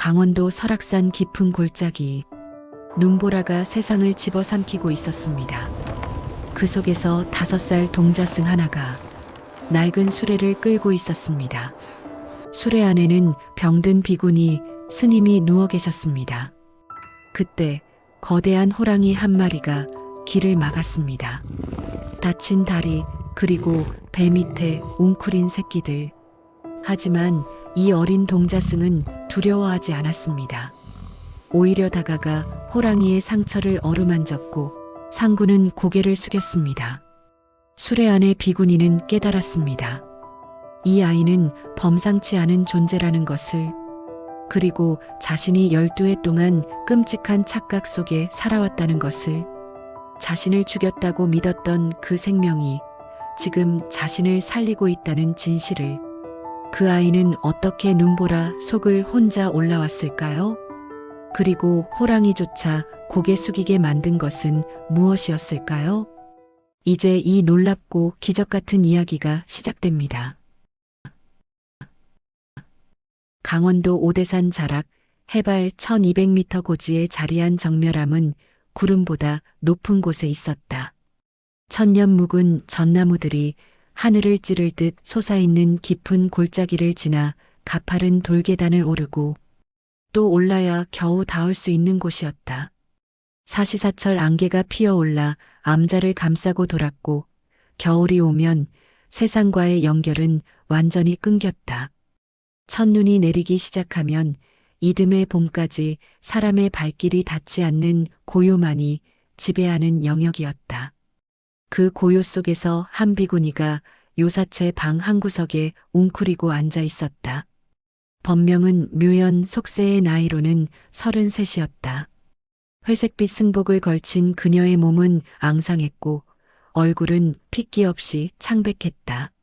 강원도 설악산 깊은 골짜기, 눈보라가 세상을 집어삼키고 있었습니다. 그 속에서 5살 동자승 하나가 낡은 수레를 끌고 있었습니다. 수레 안에는 병든 비구니 스님이 누워 계셨습니다. 그때 거대한 호랑이 한 마리가 길을 막았습니다. 다친 다리 그리고 배 밑에 웅크린 새끼들. 하지만 이 어린 동자승은 두려워하지 않았습니다. 오히려 다가가 호랑이의 상처를 어루만졌고 상구는 고개를 숙였습니다. 수레 안의 비구니는 깨달았습니다. 이 아이는 범상치 않은 존재라는 것을, 그리고 자신이 12해 동안 끔찍한 착각 속에 살아왔다는 것을, 자신을 죽였다고 믿었던 그 생명이 지금 자신을 살리고 있다는 진실을. 그 아이는 어떻게 눈보라 속을 혼자 올라왔을까요? 그리고 호랑이조차 고개 숙이게 만든 것은 무엇이었을까요? 이제 이 놀랍고 기적 같은 이야기가 시작됩니다. 강원도 오대산 자락 해발 1200m 고지에 자리한 정멸암은 구름보다 높은 곳에 있었다. 천년 묵은 전나무들이 하늘을 찌를 듯 솟아있는 깊은 골짜기를 지나 가파른 돌계단을 오르고 또 올라야 겨우 닿을 수 있는 곳이었다. 사시사철 안개가 피어올라 암자를 감싸고 돌았고 겨울이 오면 세상과의 연결은 완전히 끊겼다. 첫눈이 내리기 시작하면 이듬해 봄까지 사람의 발길이 닿지 않는 고요만이 지배하는 영역이었다. 그 고요 속에서 한 비구니가 요사체 방 한구석에 웅크리고 앉아 있었다. 법명은 묘연 속세의 나이로는 33이었다. 회색빛 승복을 걸친 그녀의 몸은 앙상했고 얼굴은 핏기 없이 창백했다.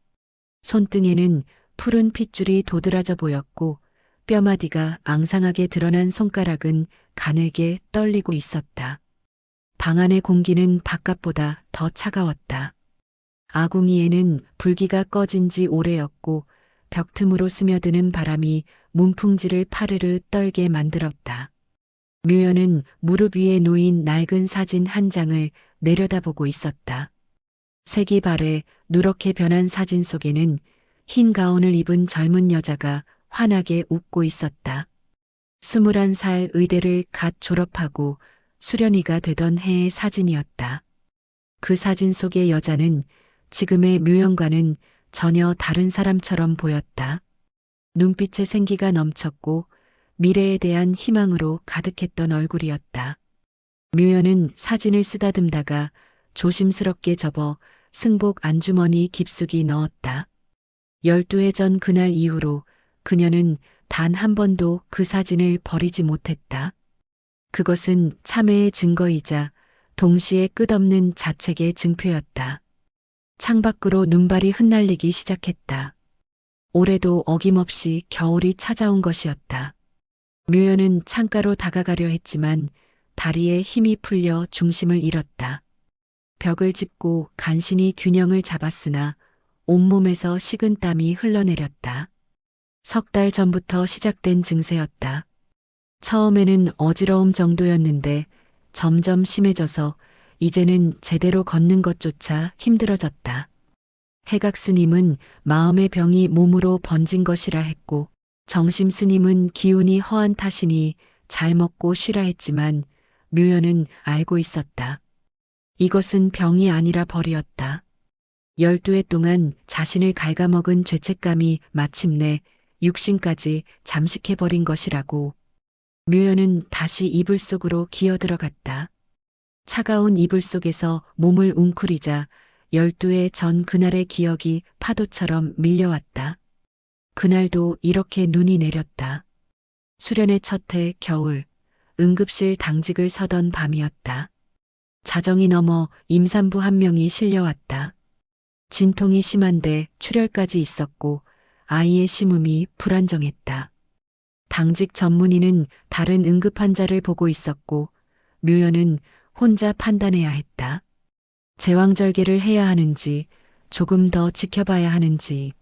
손등에는 푸른 핏줄이 도드라져 보였고 뼈마디가 앙상하게 드러난 손가락은 가늘게 떨리고 있었다. 방 안의 공기는 바깥보다 더 차가웠다. 아궁이에는 불기가 꺼진 지 오래였고 벽 틈으로 스며드는 바람이 문풍지를 파르르 떨게 만들었다. 묘연은 무릎 위에 놓인 낡은 사진 한 장을 내려다보고 있었다. 색이 바래 누렇게 변한 사진 속에는 흰 가운을 입은 젊은 여자가 환하게 웃고 있었다. 21살 의대를 갓 졸업하고 수련이가 되던 해의 사진이었다. 그 사진 속의 여자는 지금의 묘연과는 전혀 다른 사람처럼 보였다. 눈빛에 생기가 넘쳤고 미래에 대한 희망으로 가득했던 얼굴이었다. 묘연은 사진을 쓰다듬다가 조심스럽게 접어 승복 안주머니 깊숙이 넣었다. 12해 전 그날 이후로 그녀는 단 한 번도 그 사진을 버리지 못했다. 그것은 참회의 증거이자 동시에 끝없는 자책의 증표였다. 창밖으로 눈발이 흩날리기 시작했다. 올해도 어김없이 겨울이 찾아온 것이었다. 묘연은 창가로 다가가려 했지만 다리에 힘이 풀려 중심을 잃었다. 벽을 짚고 간신히 균형을 잡았으나 온몸에서 식은 땀이 흘러내렸다. 3달 전부터 시작된 증세였다. 처음에는 어지러움 정도였는데 점점 심해져서 이제는 제대로 걷는 것조차 힘들어졌다. 해각 스님은 마음의 병이 몸으로 번진 것이라 했고 정심 스님은 기운이 허한 탓이니 잘 먹고 쉬라 했지만 묘연은 알고 있었다. 이것은 병이 아니라 벌이었다. 12해 동안 자신을 갉아먹은 죄책감이 마침내 육신까지 잠식해버린 것이라고. 묘연은 다시 이불 속으로 기어들어갔다. 차가운 이불 속에서 몸을 웅크리자 12해 전 그날의 기억이 파도처럼 밀려왔다. 그날도 이렇게 눈이 내렸다. 수련의 첫 해 겨울, 응급실 당직을 서던 밤이었다. 자정이 넘어 임산부 한 명이 실려왔다. 진통이 심한데 출혈까지 있었고 아이의 심음이 불안정했다. 당직 전문의는 다른 응급 환자를 보고 있었고 묘연은 혼자 판단해야 했다. 제왕절개를 해야 하는지 조금 더 지켜봐야 하는지.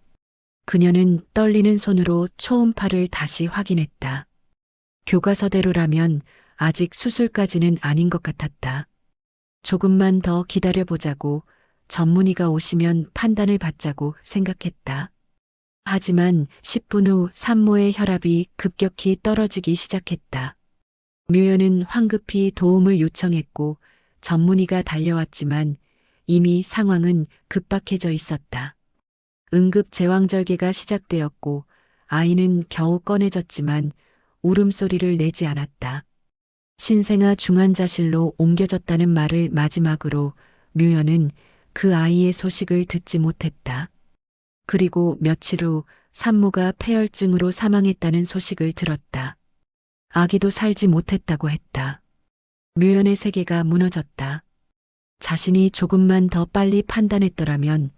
그녀는 떨리는 손으로 초음파를 다시 확인했다. 교과서대로라면 아직 수술까지는 아닌 것 같았다. 조금만 더 기다려보자고, 전문의가 오시면 판단을 받자고 생각했다. 하지만 10분 후 산모의 혈압이 급격히 떨어지기 시작했다. 묘연은 황급히 도움을 요청했고 전문의가 달려왔지만 이미 상황은 급박해져 있었다. 응급 제왕절개가 시작되었고 아이는 겨우 꺼내졌지만 울음소리를 내지 않았다. 신생아 중환자실로 옮겨졌다는 말을 마지막으로 묘연은 그 아이의 소식을 듣지 못했다. 그리고 며칠 후 산모가 폐혈증으로 사망했다는 소식을 들었다. 아기도 살지 못했다고 했다. 묘연의 세계가 무너졌다. 자신이 조금만 더 빨리 판단했더라면,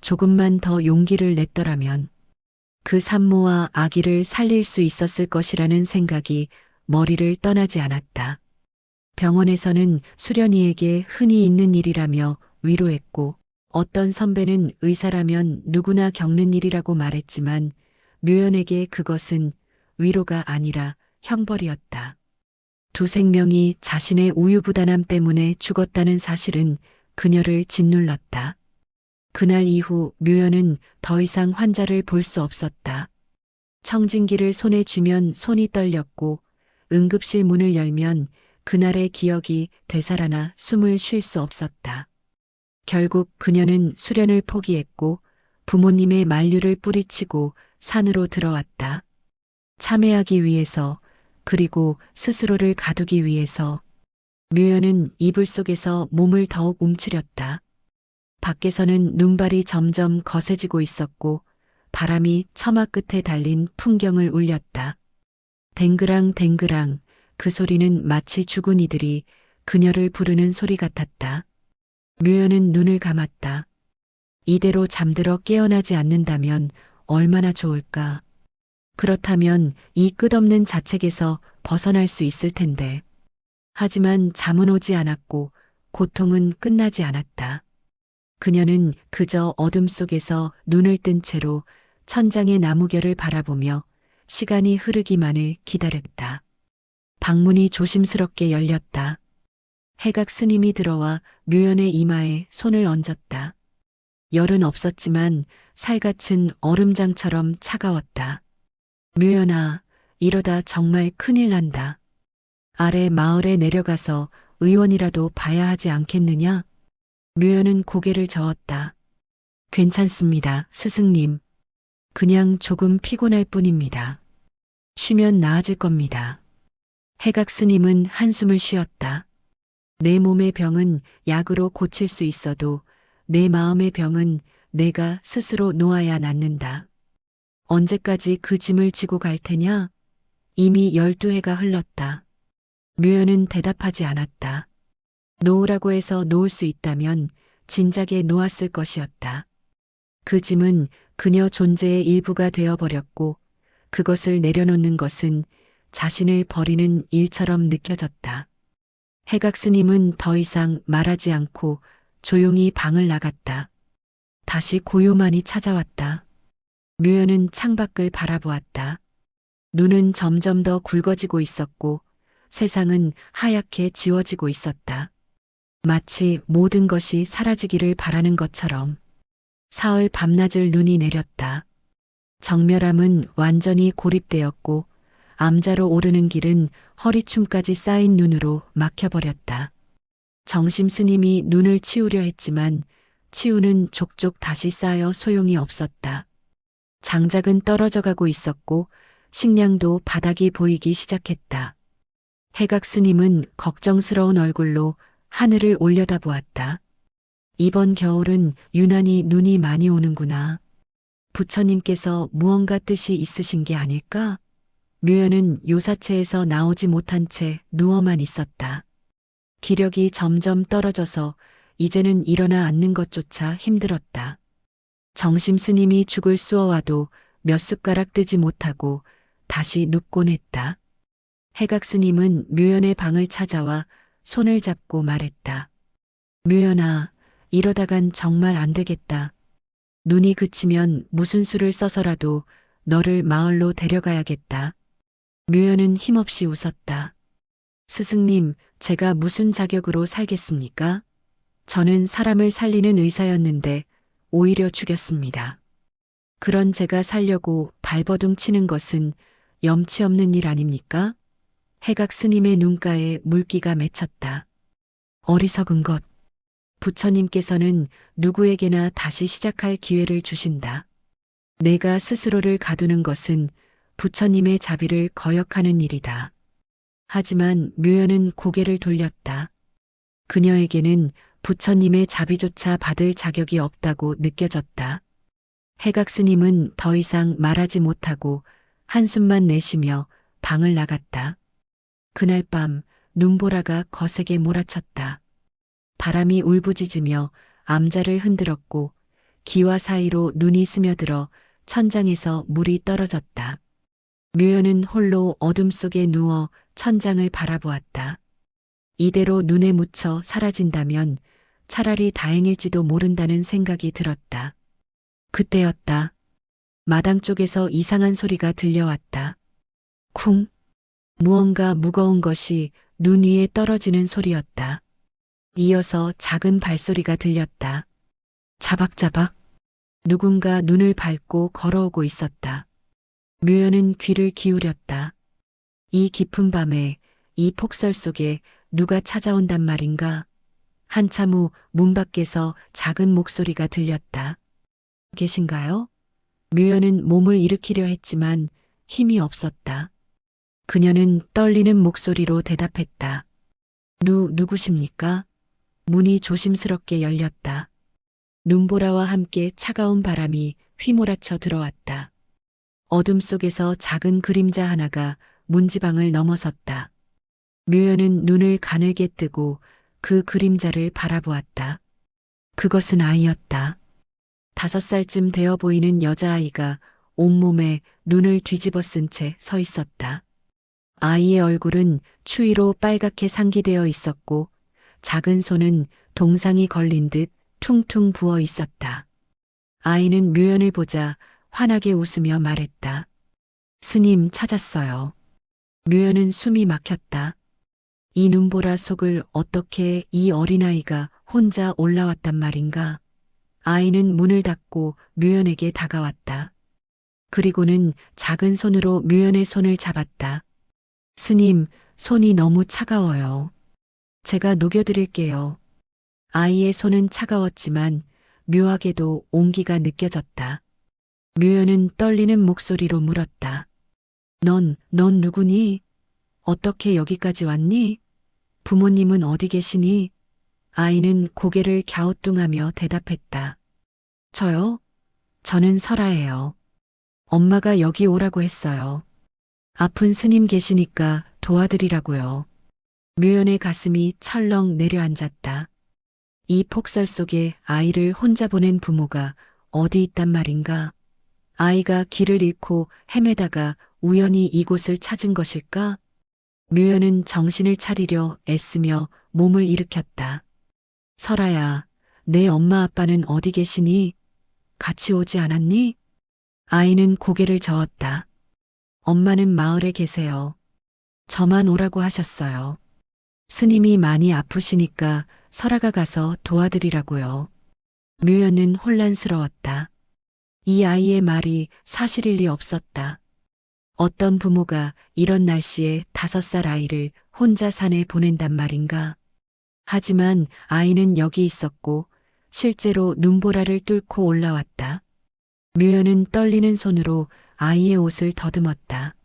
조금만 더 용기를 냈더라면, 그 산모와 아기를 살릴 수 있었을 것이라는 생각이 머리를 떠나지 않았다. 병원에서는 수련이에게 흔히 있는 일이라며 위로했고, 어떤 선배는 의사라면 누구나 겪는 일이라고 말했지만, 묘연에게 그것은 위로가 아니라 형벌이었다. 두 생명이 자신의 우유부단함 때문에 죽었다는 사실은 그녀를 짓눌렀다. 그날 이후 묘연은 더 이상 환자를 볼 수 없었다. 청진기를 손에 쥐면 손이 떨렸고 응급실 문을 열면 그날의 기억이 되살아나 숨을 쉴 수 없었다. 결국 그녀는 수련을 포기했고 부모님의 만류를 뿌리치고 산으로 들어왔다. 참회하기 위해서, 그리고 스스로를 가두기 위해서. 묘연은 이불 속에서 몸을 더욱 움츠렸다. 밖에서는 눈발이 점점 거세지고 있었고 바람이 처마 끝에 달린 풍경을 울렸다. 댕그랑 댕그랑, 그 소리는 마치 죽은 이들이 그녀를 부르는 소리 같았다. 묘연은 눈을 감았다. 이대로 잠들어 깨어나지 않는다면 얼마나 좋을까. 그렇다면 이 끝없는 자책에서 벗어날 수 있을 텐데. 하지만 잠은 오지 않았고 고통은 끝나지 않았다. 그녀는 그저 어둠 속에서 눈을 뜬 채로 천장의 나무결을 바라보며 시간이 흐르기만을 기다렸다. 방문이 조심스럽게 열렸다. 해각 스님이 들어와 묘연의 이마에 손을 얹었다. 열은 없었지만 살같은 얼음장처럼 차가웠다. 묘연아, 이러다 정말 큰일 난다. 아래 마을에 내려가서 의원이라도 봐야 하지 않겠느냐? 묘연은 고개를 저었다. 괜찮습니다, 스승님. 그냥 조금 피곤할 뿐입니다. 쉬면 나아질 겁니다. 해각 스님은 한숨을 쉬었다. 내 몸의 병은 약으로 고칠 수 있어도 내 마음의 병은 내가 스스로 놓아야 낫는다. 언제까지 그 짐을 지고 갈 테냐? 이미 12해가 흘렀다. 묘연은 대답하지 않았다. 놓으라고 해서 놓을 수 있다면 진작에 놓았을 것이었다. 그 짐은 그녀 존재의 일부가 되어버렸고 그것을 내려놓는 것은 자신을 버리는 일처럼 느껴졌다. 해각 스님은 더 이상 말하지 않고 조용히 방을 나갔다. 다시 고요만이 찾아왔다. 묘연은 창밖을 바라보았다. 눈은 점점 더 굵어지고 있었고 세상은 하얗게 지워지고 있었다. 마치 모든 것이 사라지기를 바라는 것처럼. 사흘 밤낮을 눈이 내렸다. 정멸암은 완전히 고립되었고 암자로 오르는 길은 허리춤까지 쌓인 눈으로 막혀버렸다. 정심 스님이 눈을 치우려 했지만 치우는 족족 다시 쌓여 소용이 없었다. 장작은 떨어져 가고 있었고 식량도 바닥이 보이기 시작했다. 해각 스님은 걱정스러운 얼굴로 하늘을 올려다보았다. 이번 겨울은 유난히 눈이 많이 오는구나. 부처님께서 무언가 뜻이 있으신 게 아닐까? 묘연은 요사체에서 나오지 못한 채 누워만 있었다. 기력이 점점 떨어져서 이제는 일어나 앉는 것조차 힘들었다. 정심 스님이 죽을 쑤어와도 몇 숟가락 뜨지 못하고 다시 눕곤 했다. 해각 스님은 묘연의 방을 찾아와 손을 잡고 말했다. 묘연아, 이러다간 정말 안 되겠다. 눈이 그치면 무슨 수를 써서라도 너를 마을로 데려가야겠다. 묘연은 힘없이 웃었다. 스승님, 제가 무슨 자격으로 살겠습니까? 저는 사람을 살리는 의사였는데 오히려 죽였습니다. 그런 제가 살려고 발버둥 치는 것은 염치 없는 일 아닙니까? 해각 스님의 눈가에 물기가 맺혔다. 어리석은 것. 부처님께서는 누구에게나 다시 시작할 기회를 주신다. 내가 스스로를 가두는 것은 부처님의 자비를 거역하는 일이다. 하지만 묘연은 고개를 돌렸다. 그녀에게는 부처님의 자비조차 받을 자격이 없다고 느껴졌다. 해각 스님은 더 이상 말하지 못하고 한숨만 내쉬며 방을 나갔다. 그날 밤 눈보라가 거세게 몰아쳤다. 바람이 울부짖으며 암자를 흔들었고 기와 사이로 눈이 스며들어 천장에서 물이 떨어졌다. 묘연은 홀로 어둠 속에 누워 천장을 바라보았다. 이대로 눈에 묻혀 사라진다면 차라리 다행일지도 모른다는 생각이 들었다. 그때였다. 마당 쪽에서 이상한 소리가 들려왔다. 쿵. 무언가 무거운 것이 눈 위에 떨어지는 소리였다. 이어서 작은 발소리가 들렸다. 자박자박. 누군가 눈을 밟고 걸어오고 있었다. 묘연은 귀를 기울였다. 이 깊은 밤에 이 폭설 속에 누가 찾아온단 말인가? 한참 후 문 밖에서 작은 목소리가 들렸다. 계신가요? 묘연은 몸을 일으키려 했지만 힘이 없었다. 그녀는 떨리는 목소리로 대답했다. 누구십니까? 문이 조심스럽게 열렸다. 눈보라와 함께 차가운 바람이 휘몰아쳐 들어왔다. 어둠 속에서 작은 그림자 하나가 문지방을 넘어섰다. 묘연은 눈을 가늘게 뜨고 그 그림자를 바라보았다. 그것은 아이였다. 5살쯤 되어 보이는 여자아이가 온몸에 눈을 뒤집어 쓴 채 서 있었다. 아이의 얼굴은 추위로 빨갛게 상기되어 있었고 작은 손은 동상이 걸린 듯 퉁퉁 부어 있었다. 아이는 묘연을 보자 환하게 웃으며 말했다. 스님 찾았어요. 묘연은 숨이 막혔다. 이 눈보라 속을 어떻게 이 어린아이가 혼자 올라왔단 말인가? 아이는 문을 닫고 묘연에게 다가왔다. 그리고는 작은 손으로 묘연의 손을 잡았다. 스님, 손이 너무 차가워요. 제가 녹여드릴게요. 아이의 손은 차가웠지만 묘하게도 온기가 느껴졌다. 묘연은 떨리는 목소리로 물었다. 넌 누구니? 어떻게 여기까지 왔니? 부모님은 어디 계시니? 아이는 고개를 갸우뚱하며 대답했다. 저요? 저는 설아예요. 엄마가 여기 오라고 했어요. 아픈 스님 계시니까 도와드리라고요. 묘연의 가슴이 철렁 내려앉았다. 이 폭설 속에 아이를 혼자 보낸 부모가 어디 있단 말인가? 아이가 길을 잃고 헤매다가 우연히 이곳을 찾은 것일까? 묘연은 정신을 차리려 애쓰며 몸을 일으켰다. 설아야, 내 엄마 아빠는 어디 계시니? 같이 오지 않았니? 아이는 고개를 저었다. 엄마는 마을에 계세요. 저만 오라고 하셨어요. 스님이 많이 아프시니까 설아가 가서 도와드리라고요. 묘연은 혼란스러웠다. 이 아이의 말이 사실일 리 없었다. 어떤 부모가 이런 날씨에 5살 아이를 혼자 산에 보낸단 말인가? 하지만 아이는 여기 있었고 실제로 눈보라를 뚫고 올라왔다. 묘연은 떨리는 손으로 아이의 옷을 더듬었다.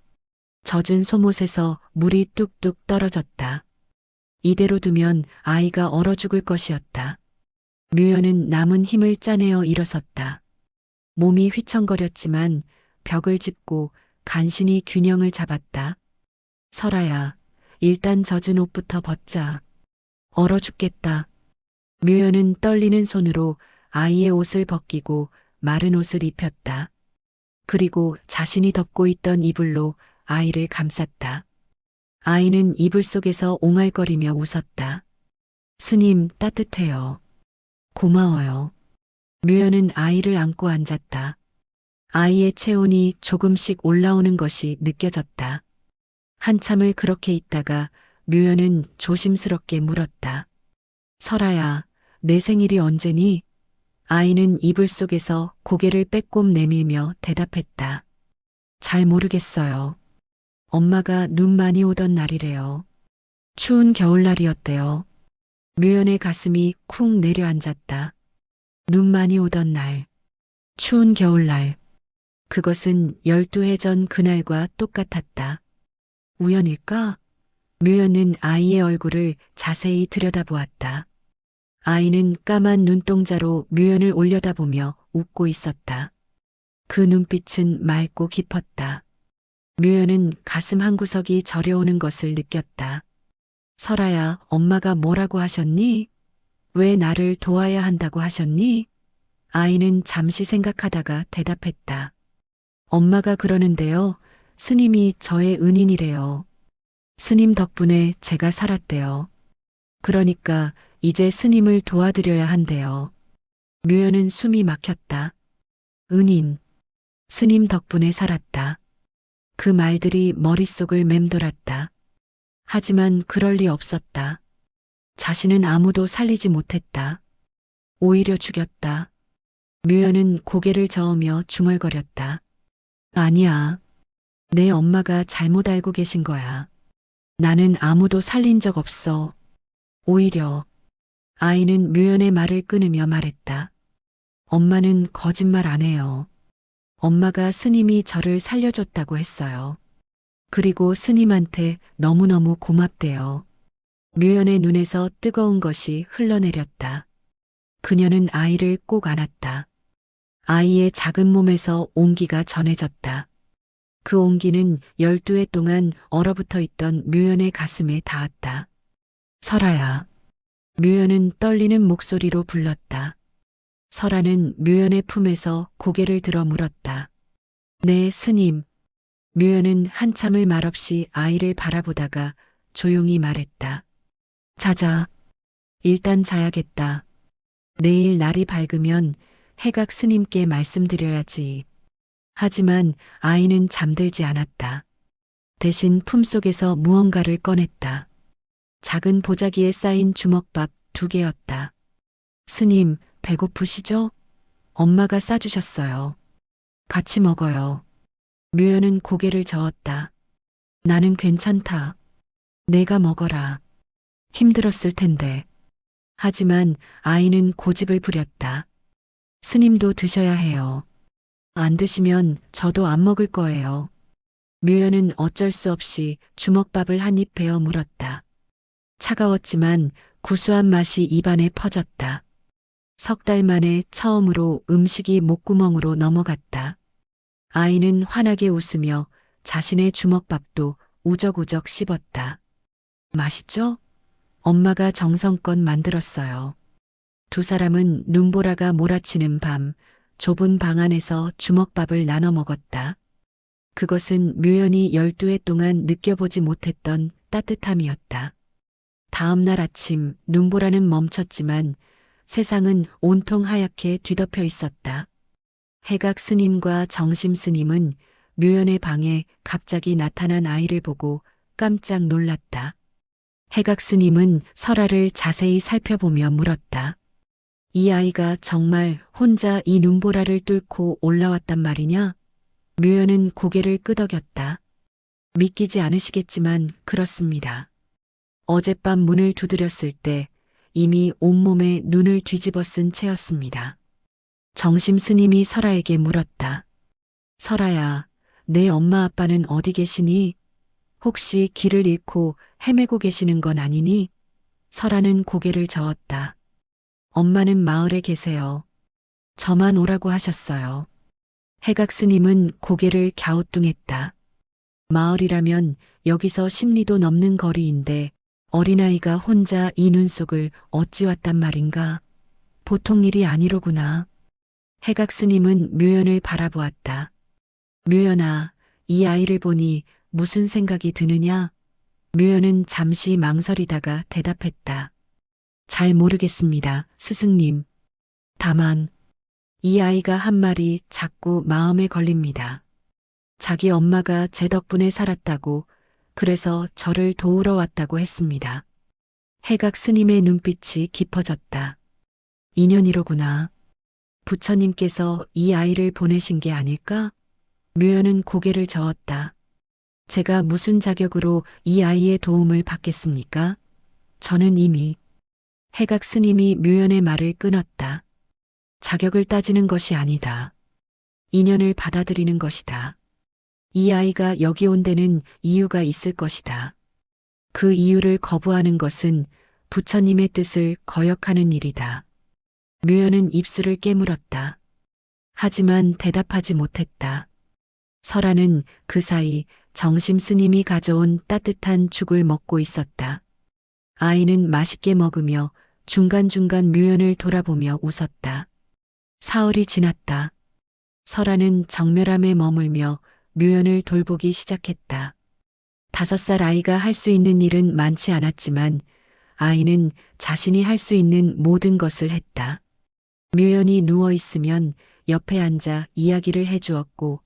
젖은 속옷에서 물이 뚝뚝 떨어졌다. 이대로 두면 아이가 얼어 죽을 것이었다. 묘연은 남은 힘을 짜내어 일어섰다. 몸이 휘청거렸지만 벽을 짚고 간신히 균형을 잡았다. 설아야, 일단 젖은 옷부터 벗자. 얼어 죽겠다. 묘연은 떨리는 손으로 아이의 옷을 벗기고 마른 옷을 입혔다. 그리고 자신이 덮고 있던 이불로 아이를 감쌌다. 아이는 이불 속에서 옹알거리며 웃었다. 스님, 따뜻해요. 고마워요. 묘연은 아이를 안고 앉았다. 아이의 체온이 조금씩 올라오는 것이 느껴졌다. 한참을 그렇게 있다가 묘연은 조심스럽게 물었다. 설아야, 내 생일이 언제니? 아이는 이불 속에서 고개를 빼꼼 내밀며 대답했다. 잘 모르겠어요. 엄마가 눈 많이 오던 날이래요. 추운 겨울날이었대요. 묘연의 가슴이 쿵 내려앉았다. 눈 많이 오던 날. 추운 겨울날. 그것은 12해 전 그날과 똑같았다. 우연일까? 묘연은 아이의 얼굴을 자세히 들여다보았다. 아이는 까만 눈동자로 묘연을 올려다보며 웃고 있었다. 그 눈빛은 맑고 깊었다. 묘연은 가슴 한구석이 저려오는 것을 느꼈다. 설아야, 엄마가 뭐라고 하셨니? 왜 나를 도와야 한다고 하셨니? 아이는 잠시 생각하다가 대답했다. 엄마가 그러는데요. 스님이 저의 은인이래요. 스님 덕분에 제가 살았대요. 그러니까 이제 스님을 도와드려야 한대요. 묘연은 숨이 막혔다. 은인. 스님 덕분에 살았다. 그 말들이 머릿속을 맴돌았다. 하지만 그럴 리 없었다. 자신은 아무도 살리지 못했다. 오히려 죽였다. 묘연은 고개를 저으며 중얼거렸다. 아니야. 내 엄마가 잘못 알고 계신 거야. 나는 아무도 살린 적 없어. 오히려 아이는 묘연의 말을 끊으며 말했다. 엄마는 거짓말 안 해요. 엄마가 스님이 저를 살려줬다고 했어요. 그리고 스님한테 너무너무 고맙대요. 묘연의 눈에서 뜨거운 것이 흘러내렸다. 그녀는 아이를 꼭 안았다. 아이의 작은 몸에서 온기가 전해졌다. 그 온기는 12해 동안 얼어붙어 있던 묘연의 가슴에 닿았다. 설아야. 묘연은 떨리는 목소리로 불렀다. 설아는 묘연의 품에서 고개를 들어 물었다. 네, 스님. 묘연은 한참을 말없이 아이를 바라보다가 조용히 말했다. 자자. 일단 자야겠다. 내일 날이 밝으면 해각 스님께 말씀드려야지. 하지만 아이는 잠들지 않았다. 대신 품속에서 무언가를 꺼냈다. 작은 보자기에 쌓인 주먹밥 2개였다. 스님, 배고프시죠? 엄마가 싸주셨어요. 같이 먹어요. 묘연은 고개를 저었다. 나는 괜찮다. 내가 먹어라. 힘들었을 텐데. 하지만 아이는 고집을 부렸다. 스님도 드셔야 해요. 안 드시면 저도 안 먹을 거예요. 묘연은 어쩔 수 없이 주먹밥을 한 입 베어 물었다. 차가웠지만 구수한 맛이 입안에 퍼졌다. 3달 만에 처음으로 음식이 목구멍으로 넘어갔다. 아이는 환하게 웃으며 자신의 주먹밥도 우적우적 씹었다. 맛있죠? 엄마가 정성껏 만들었어요. 두 사람은 눈보라가 몰아치는 밤 좁은 방 안에서 주먹밥을 나눠 먹었다. 그것은 묘연이 12해 동안 느껴보지 못했던 따뜻함이었다. 다음 날 아침 눈보라는 멈췄지만 세상은 온통 하얗게 뒤덮여 있었다. 해각 스님과 정심 스님은 묘연의 방에 갑자기 나타난 아이를 보고 깜짝 놀랐다. 해각 스님은 설아를 자세히 살펴보며 물었다. 이 아이가 정말 혼자 이 눈보라를 뚫고 올라왔단 말이냐? 묘연은 고개를 끄덕였다. 믿기지 않으시겠지만 그렇습니다. 어젯밤 문을 두드렸을 때 이미 온몸에 눈을 뒤집어 쓴 채였습니다. 정심 스님이 설아에게 물었다. 설아야, 내 엄마 아빠는 어디 계시니? 혹시 길을 잃고 헤매고 계시는 건 아니니? 설아는 고개를 저었다. 엄마는 마을에 계세요. 저만 오라고 하셨어요. 해각 스님은 고개를 갸우뚱했다. 마을이라면 여기서 10리도 넘는 거리인데 어린아이가 혼자 이 눈 속을 어찌 왔단 말인가? 보통 일이 아니로구나. 해각 스님은 묘연을 바라보았다. 묘연아, 이 아이를 보니 무슨 생각이 드느냐? 묘연은 잠시 망설이다가 대답했다. 잘 모르겠습니다, 스승님. 다만 이 아이가 한 말이 자꾸 마음에 걸립니다. 자기 엄마가 제 덕분에 살았다고 그래서 저를 도우러 왔다고 했습니다. 해각 스님의 눈빛이 깊어졌다. 인연이로구나. 부처님께서 이 아이를 보내신 게 아닐까? 묘연은 고개를 저었다. 제가 무슨 자격으로 이 아이의 도움을 받겠습니까? 저는 이미 해각 스님이 묘연의 말을 끊었다. 자격을 따지는 것이 아니다. 인연을 받아들이는 것이다. 이 아이가 여기 온 데는 이유가 있을 것이다. 그 이유를 거부하는 것은 부처님의 뜻을 거역하는 일이다. 묘연은 입술을 깨물었다. 하지만 대답하지 못했다. 설아는 그 사이 정심 스님이 가져온 따뜻한 죽을 먹고 있었다. 아이는 맛있게 먹으며 중간중간 묘연을 돌아보며 웃었다. 사흘이 지났다. 설아는 정멸함에 머물며 묘연을 돌보기 시작했다. 5살 아이가 할 수 있는 일은 많지 않았지만 아이는 자신이 할 수 있는 모든 것을 했다. 묘연이 누워 있으면 옆에 앉아 이야기를 해주었고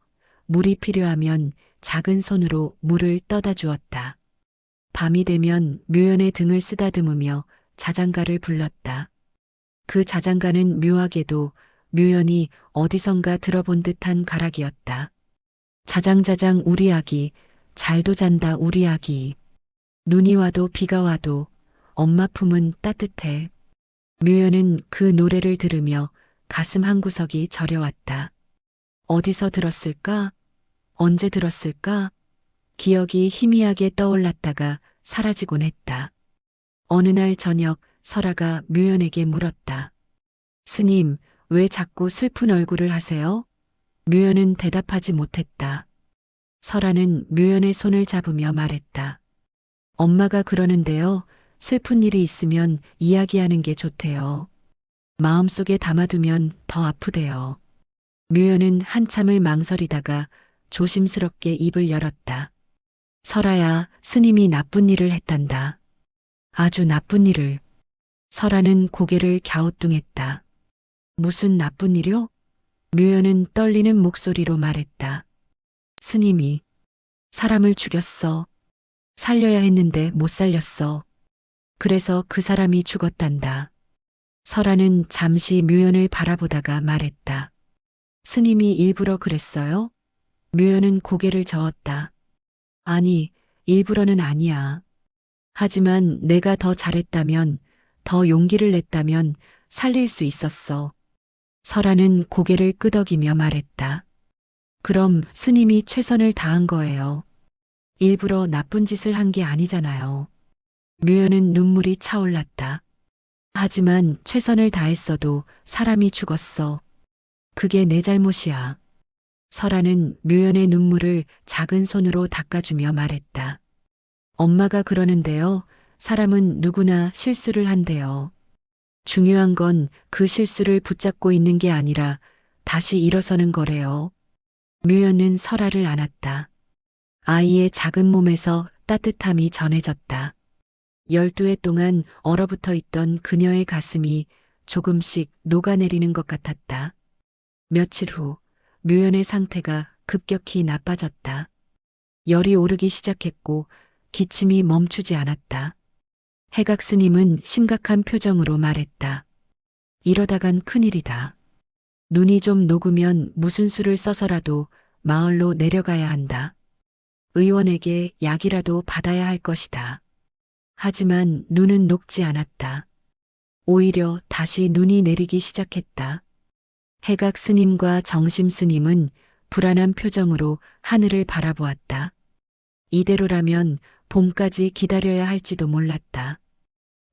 물이 필요하면 작은 손으로 물을 떠다 주었다. 밤이 되면 묘연의 등을 쓰다듬으며 자장가를 불렀다. 그 자장가는 묘하게도 묘연이 어디선가 들어본 듯한 가락이었다. 자장자장 우리 아기, 잘도 잔다 우리 아기. 눈이 와도 비가 와도 엄마 품은 따뜻해. 묘연은 그 노래를 들으며 가슴 한구석이 저려왔다. 어디서 들었을까? 언제 들었을까? 기억이 희미하게 떠올랐다가 사라지곤 했다. 어느 날 저녁 설아가 묘연에게 물었다. 스님, 왜 자꾸 슬픈 얼굴을 하세요? 묘연은 대답하지 못했다. 설아는 묘연의 손을 잡으며 말했다. 엄마가 그러는데요. 슬픈 일이 있으면 이야기하는 게 좋대요. 마음속에 담아두면 더 아프대요. 묘연은 한참을 망설이다가 조심스럽게 입을 열었다. 설아야, 스님이 나쁜 일을 했단다. 아주 나쁜 일을. 설아는 고개를 갸우뚱했다. 무슨 나쁜 일이요? 묘연은 떨리는 목소리로 말했다. 스님이 사람을 죽였어. 살려야 했는데 못 살렸어. 그래서 그 사람이 죽었단다. 설아는 잠시 묘연을 바라보다가 말했다. 스님이 일부러 그랬어요? 묘연은 고개를 저었다. 아니, 일부러는 아니야. 하지만 내가 더 잘했다면, 더 용기를 냈다면 살릴 수 있었어. 설아는 고개를 끄덕이며 말했다. 그럼 스님이 최선을 다한 거예요. 일부러 나쁜 짓을 한 게 아니잖아요. 묘연은 눈물이 차올랐다. 하지만 최선을 다했어도 사람이 죽었어. 그게 내 잘못이야. 설아는 묘연의 눈물을 작은 손으로 닦아주며 말했다. 엄마가 그러는데요. 사람은 누구나 실수를 한대요. 중요한 건 그 실수를 붙잡고 있는 게 아니라 다시 일어서는 거래요. 묘연은 설아를 안았다. 아이의 작은 몸에서 따뜻함이 전해졌다. 12해 동안 얼어붙어 있던 그녀의 가슴이 조금씩 녹아내리는 것 같았다. 며칠 후 묘연의 상태가 급격히 나빠졌다. 열이 오르기 시작했고 기침이 멈추지 않았다. 해각 스님은 심각한 표정으로 말했다. 이러다간 큰일이다. 눈이 좀 녹으면 무슨 수를 써서라도 마을로 내려가야 한다. 의원에게 약이라도 받아야 할 것이다. 하지만 눈은 녹지 않았다. 오히려 다시 눈이 내리기 시작했다. 해각 스님과 정심 스님은 불안한 표정으로 하늘을 바라보았다. 이대로라면 봄까지 기다려야 할지도 몰랐다.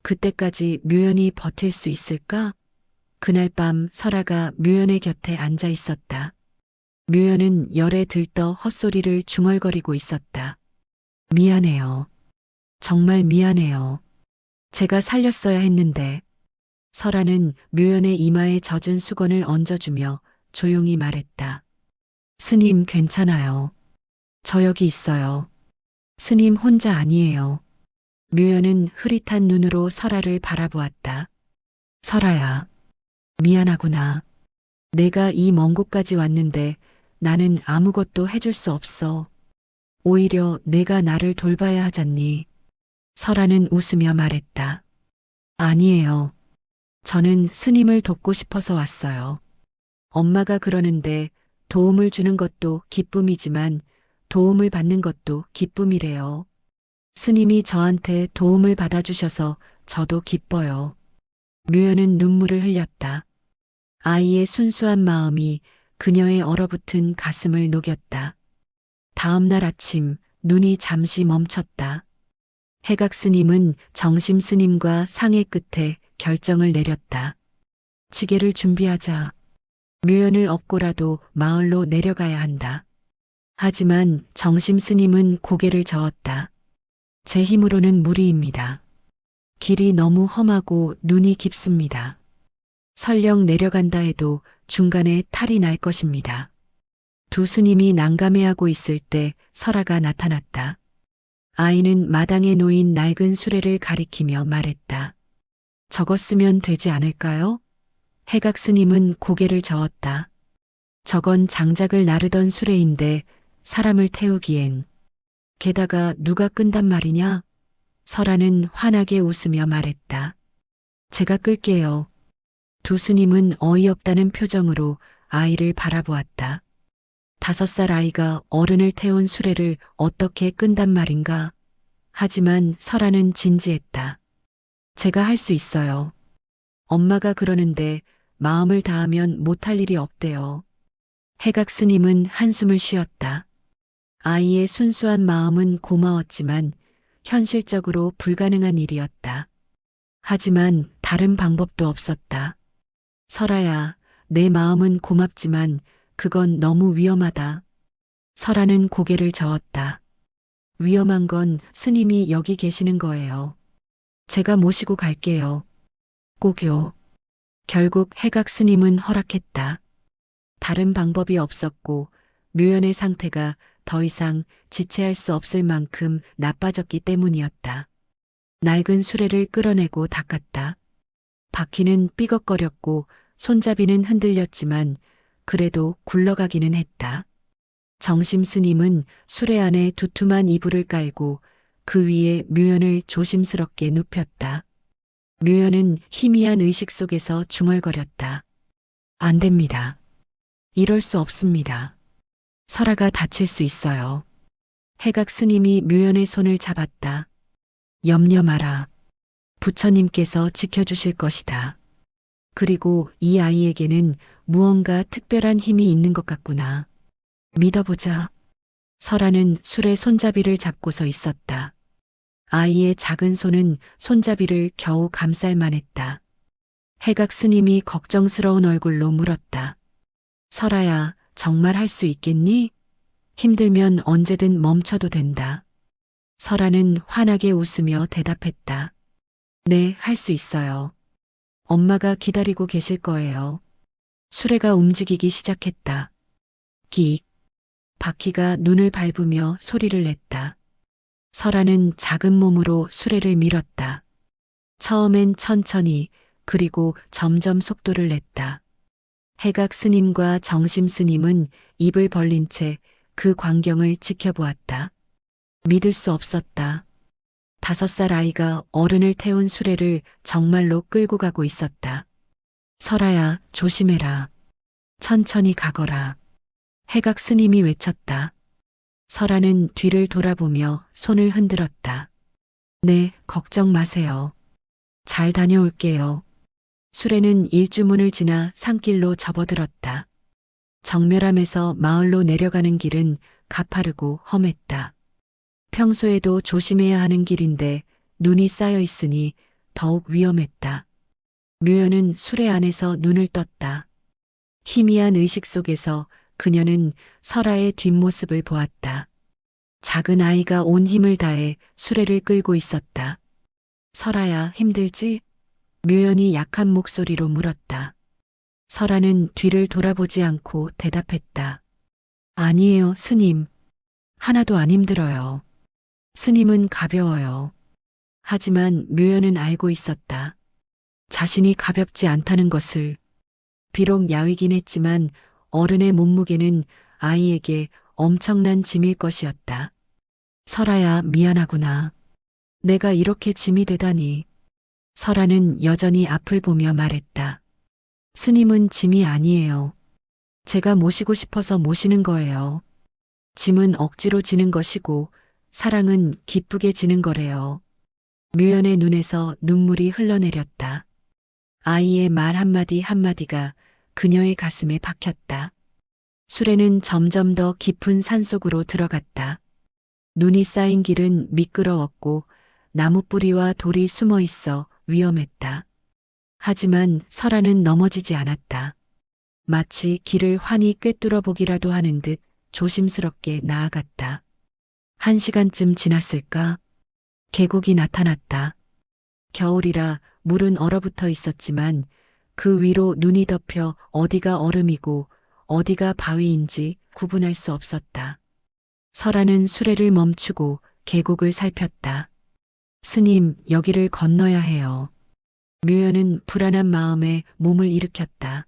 그때까지 묘연이 버틸 수 있을까? 그날 밤 설아가 묘연의 곁에 앉아 있었다. 묘연은 열에 들떠 헛소리를 중얼거리고 있었다. 미안해요. 정말 미안해요. 제가 살렸어야 했는데. 설아는 묘연의 이마에 젖은 수건을 얹어주며 조용히 말했다. 스님 괜찮아요. 저 여기 있어요. 스님 혼자 아니에요. 묘연은 흐릿한 눈으로 설아를 바라보았다. 설아야, 미안하구나. 내가 이 먼 곳까지 왔는데 나는 아무것도 해줄 수 없어. 오히려 내가 나를 돌봐야 하잖니. 설아는 웃으며 말했다. 아니에요. 저는 스님을 돕고 싶어서 왔어요. 엄마가 그러는데 도움을 주는 것도 기쁨이지만 도움을 받는 것도 기쁨이래요. 스님이 저한테 도움을 받아주셔서 저도 기뻐요. 류연은 눈물을 흘렸다. 아이의 순수한 마음이 그녀의 얼어붙은 가슴을 녹였다. 다음 날 아침 눈이 잠시 멈췄다. 해각 스님은 정심 스님과 상의 끝에 결정을 내렸다. 지게를 준비하자. 류연을 업고라도 마을로 내려가야 한다. 하지만 정심 스님은 고개를 저었다. 제 힘으로는 무리입니다. 길이 너무 험하고 눈이 깊습니다. 설령 내려간다 해도 중간에 탈이 날 것입니다. 두 스님이 난감해하고 있을 때 설아가 나타났다. 아이는 마당에 놓인 낡은 수레를 가리키며 말했다. 저것 쓰면 되지 않을까요? 해각 스님은 고개를 저었다. 저건 장작을 나르던 수레인데 사람을 태우기엔. 게다가 누가 끈단 말이냐? 설아는 환하게 웃으며 말했다. 제가 끌게요. 두 스님은 어이없다는 표정으로 아이를 바라보았다. 5살 아이가 어른을 태운 수레를 어떻게 끈단 말인가? 하지만 설아는 진지했다. 제가 할 수 있어요. 엄마가 그러는데 마음을 다하면 못할 일이 없대요. 해각 스님은 한숨을 쉬었다. 아이의 순수한 마음은 고마웠지만 현실적으로 불가능한 일이었다. 하지만 다른 방법도 없었다. 설아야, 내 마음은 고맙지만 그건 너무 위험하다. 설아는 고개를 저었다. 위험한 건 스님이 여기 계시는 거예요. 제가 모시고 갈게요. 꼭요. 결국 해각 스님은 허락했다. 다른 방법이 없었고 류연의 상태가 더 이상 지체할 수 없을 만큼 나빠졌기 때문이었다. 낡은 수레를 끌어내고 닦았다. 바퀴는 삐걱거렸고 손잡이는 흔들렸지만 그래도 굴러가기는 했다. 정심 스님은 수레 안에 두툼한 이불을 깔고 그 위에 류연을 조심스럽게 눕혔다. 류연은 희미한 의식 속에서 중얼거렸다. 안 됩니다. 이럴 수 없습니다. 설아가 다칠 수 있어요. 해각 스님이 류연의 손을 잡았다. 염려 마라. 부처님께서 지켜주실 것이다. 그리고 이 아이에게는 무언가 특별한 힘이 있는 것 같구나. 믿어보자. 설아는 술의 손잡이를 잡고서 있었다. 아이의 작은 손은 손잡이를 겨우 감쌀만 했다. 해각 스님이 걱정스러운 얼굴로 물었다. 설아야, 정말 할 수 있겠니? 힘들면 언제든 멈춰도 된다. 설아는 환하게 웃으며 대답했다. 네, 할 수 있어요. 엄마가 기다리고 계실 거예요. 수레가 움직이기 시작했다. 끽. 바퀴가 눈을 밟으며 소리를 냈다. 설아는 작은 몸으로 수레를 밀었다. 처음엔 천천히 그리고 점점 속도를 냈다. 해각 스님과 정심 스님은 입을 벌린 채 그 광경을 지켜보았다. 믿을 수 없었다. 5살 아이가 어른을 태운 수레를 정말로 끌고 가고 있었다. 설아야, 조심해라. 천천히 가거라. 해각 스님이 외쳤다. 설아는 뒤를 돌아보며 손을 흔들었다. 네, 걱정 마세요. 잘 다녀올게요. 수레는 일주문을 지나 산길로 접어들었다. 정멸함에서 마을로 내려가는 길은 가파르고 험했다. 평소에도 조심해야 하는 길인데 눈이 쌓여 있으니 더욱 위험했다. 류연은 수레 안에서 눈을 떴다. 희미한 의식 속에서 그녀는 설아의 뒷모습을 보았다. 작은 아이가 온 힘을 다해 수레를 끌고 있었다. 설아야, 힘들지? 류연이 약한 목소리로 물었다. 설아는 뒤를 돌아보지 않고 대답했다. 아니에요, 스님. 하나도 안 힘들어요. 스님은 가벼워요. 하지만 류연은 알고 있었다. 자신이 가볍지 않다는 것을. 비록 야위긴 했지만 어른의 몸무게는 아이에게 엄청난 짐일 것이었다. 설아야, 미안하구나. 내가 이렇게 짐이 되다니. 설아는 여전히 앞을 보며 말했다. 스님은 짐이 아니에요. 제가 모시고 싶어서 모시는 거예요. 짐은 억지로 지는 것이고 사랑은 기쁘게 지는 거래요. 묘연의 눈에서 눈물이 흘러내렸다. 아이의 말 한마디 한마디가 그녀의 가슴에 박혔다. 수레는 점점 더 깊은 산속으로 들어갔다. 눈이 쌓인 길은 미끄러웠고 나무뿌리와 돌이 숨어 있어 위험했다. 하지만 설아는 넘어지지 않았다. 마치 길을 환히 꿰뚫어 보기라도 하는 듯 조심스럽게 나아갔다. 1시간쯤 지났을까? 계곡이 나타났다. 겨울이라 물은 얼어붙어 있었지만 그 위로 눈이 덮여 어디가 얼음이고 어디가 바위인지 구분할 수 없었다. 설아는 수레를 멈추고 계곡을 살폈다. 스님, 여기를 건너야 해요. 묘연은 불안한 마음에 몸을 일으켰다.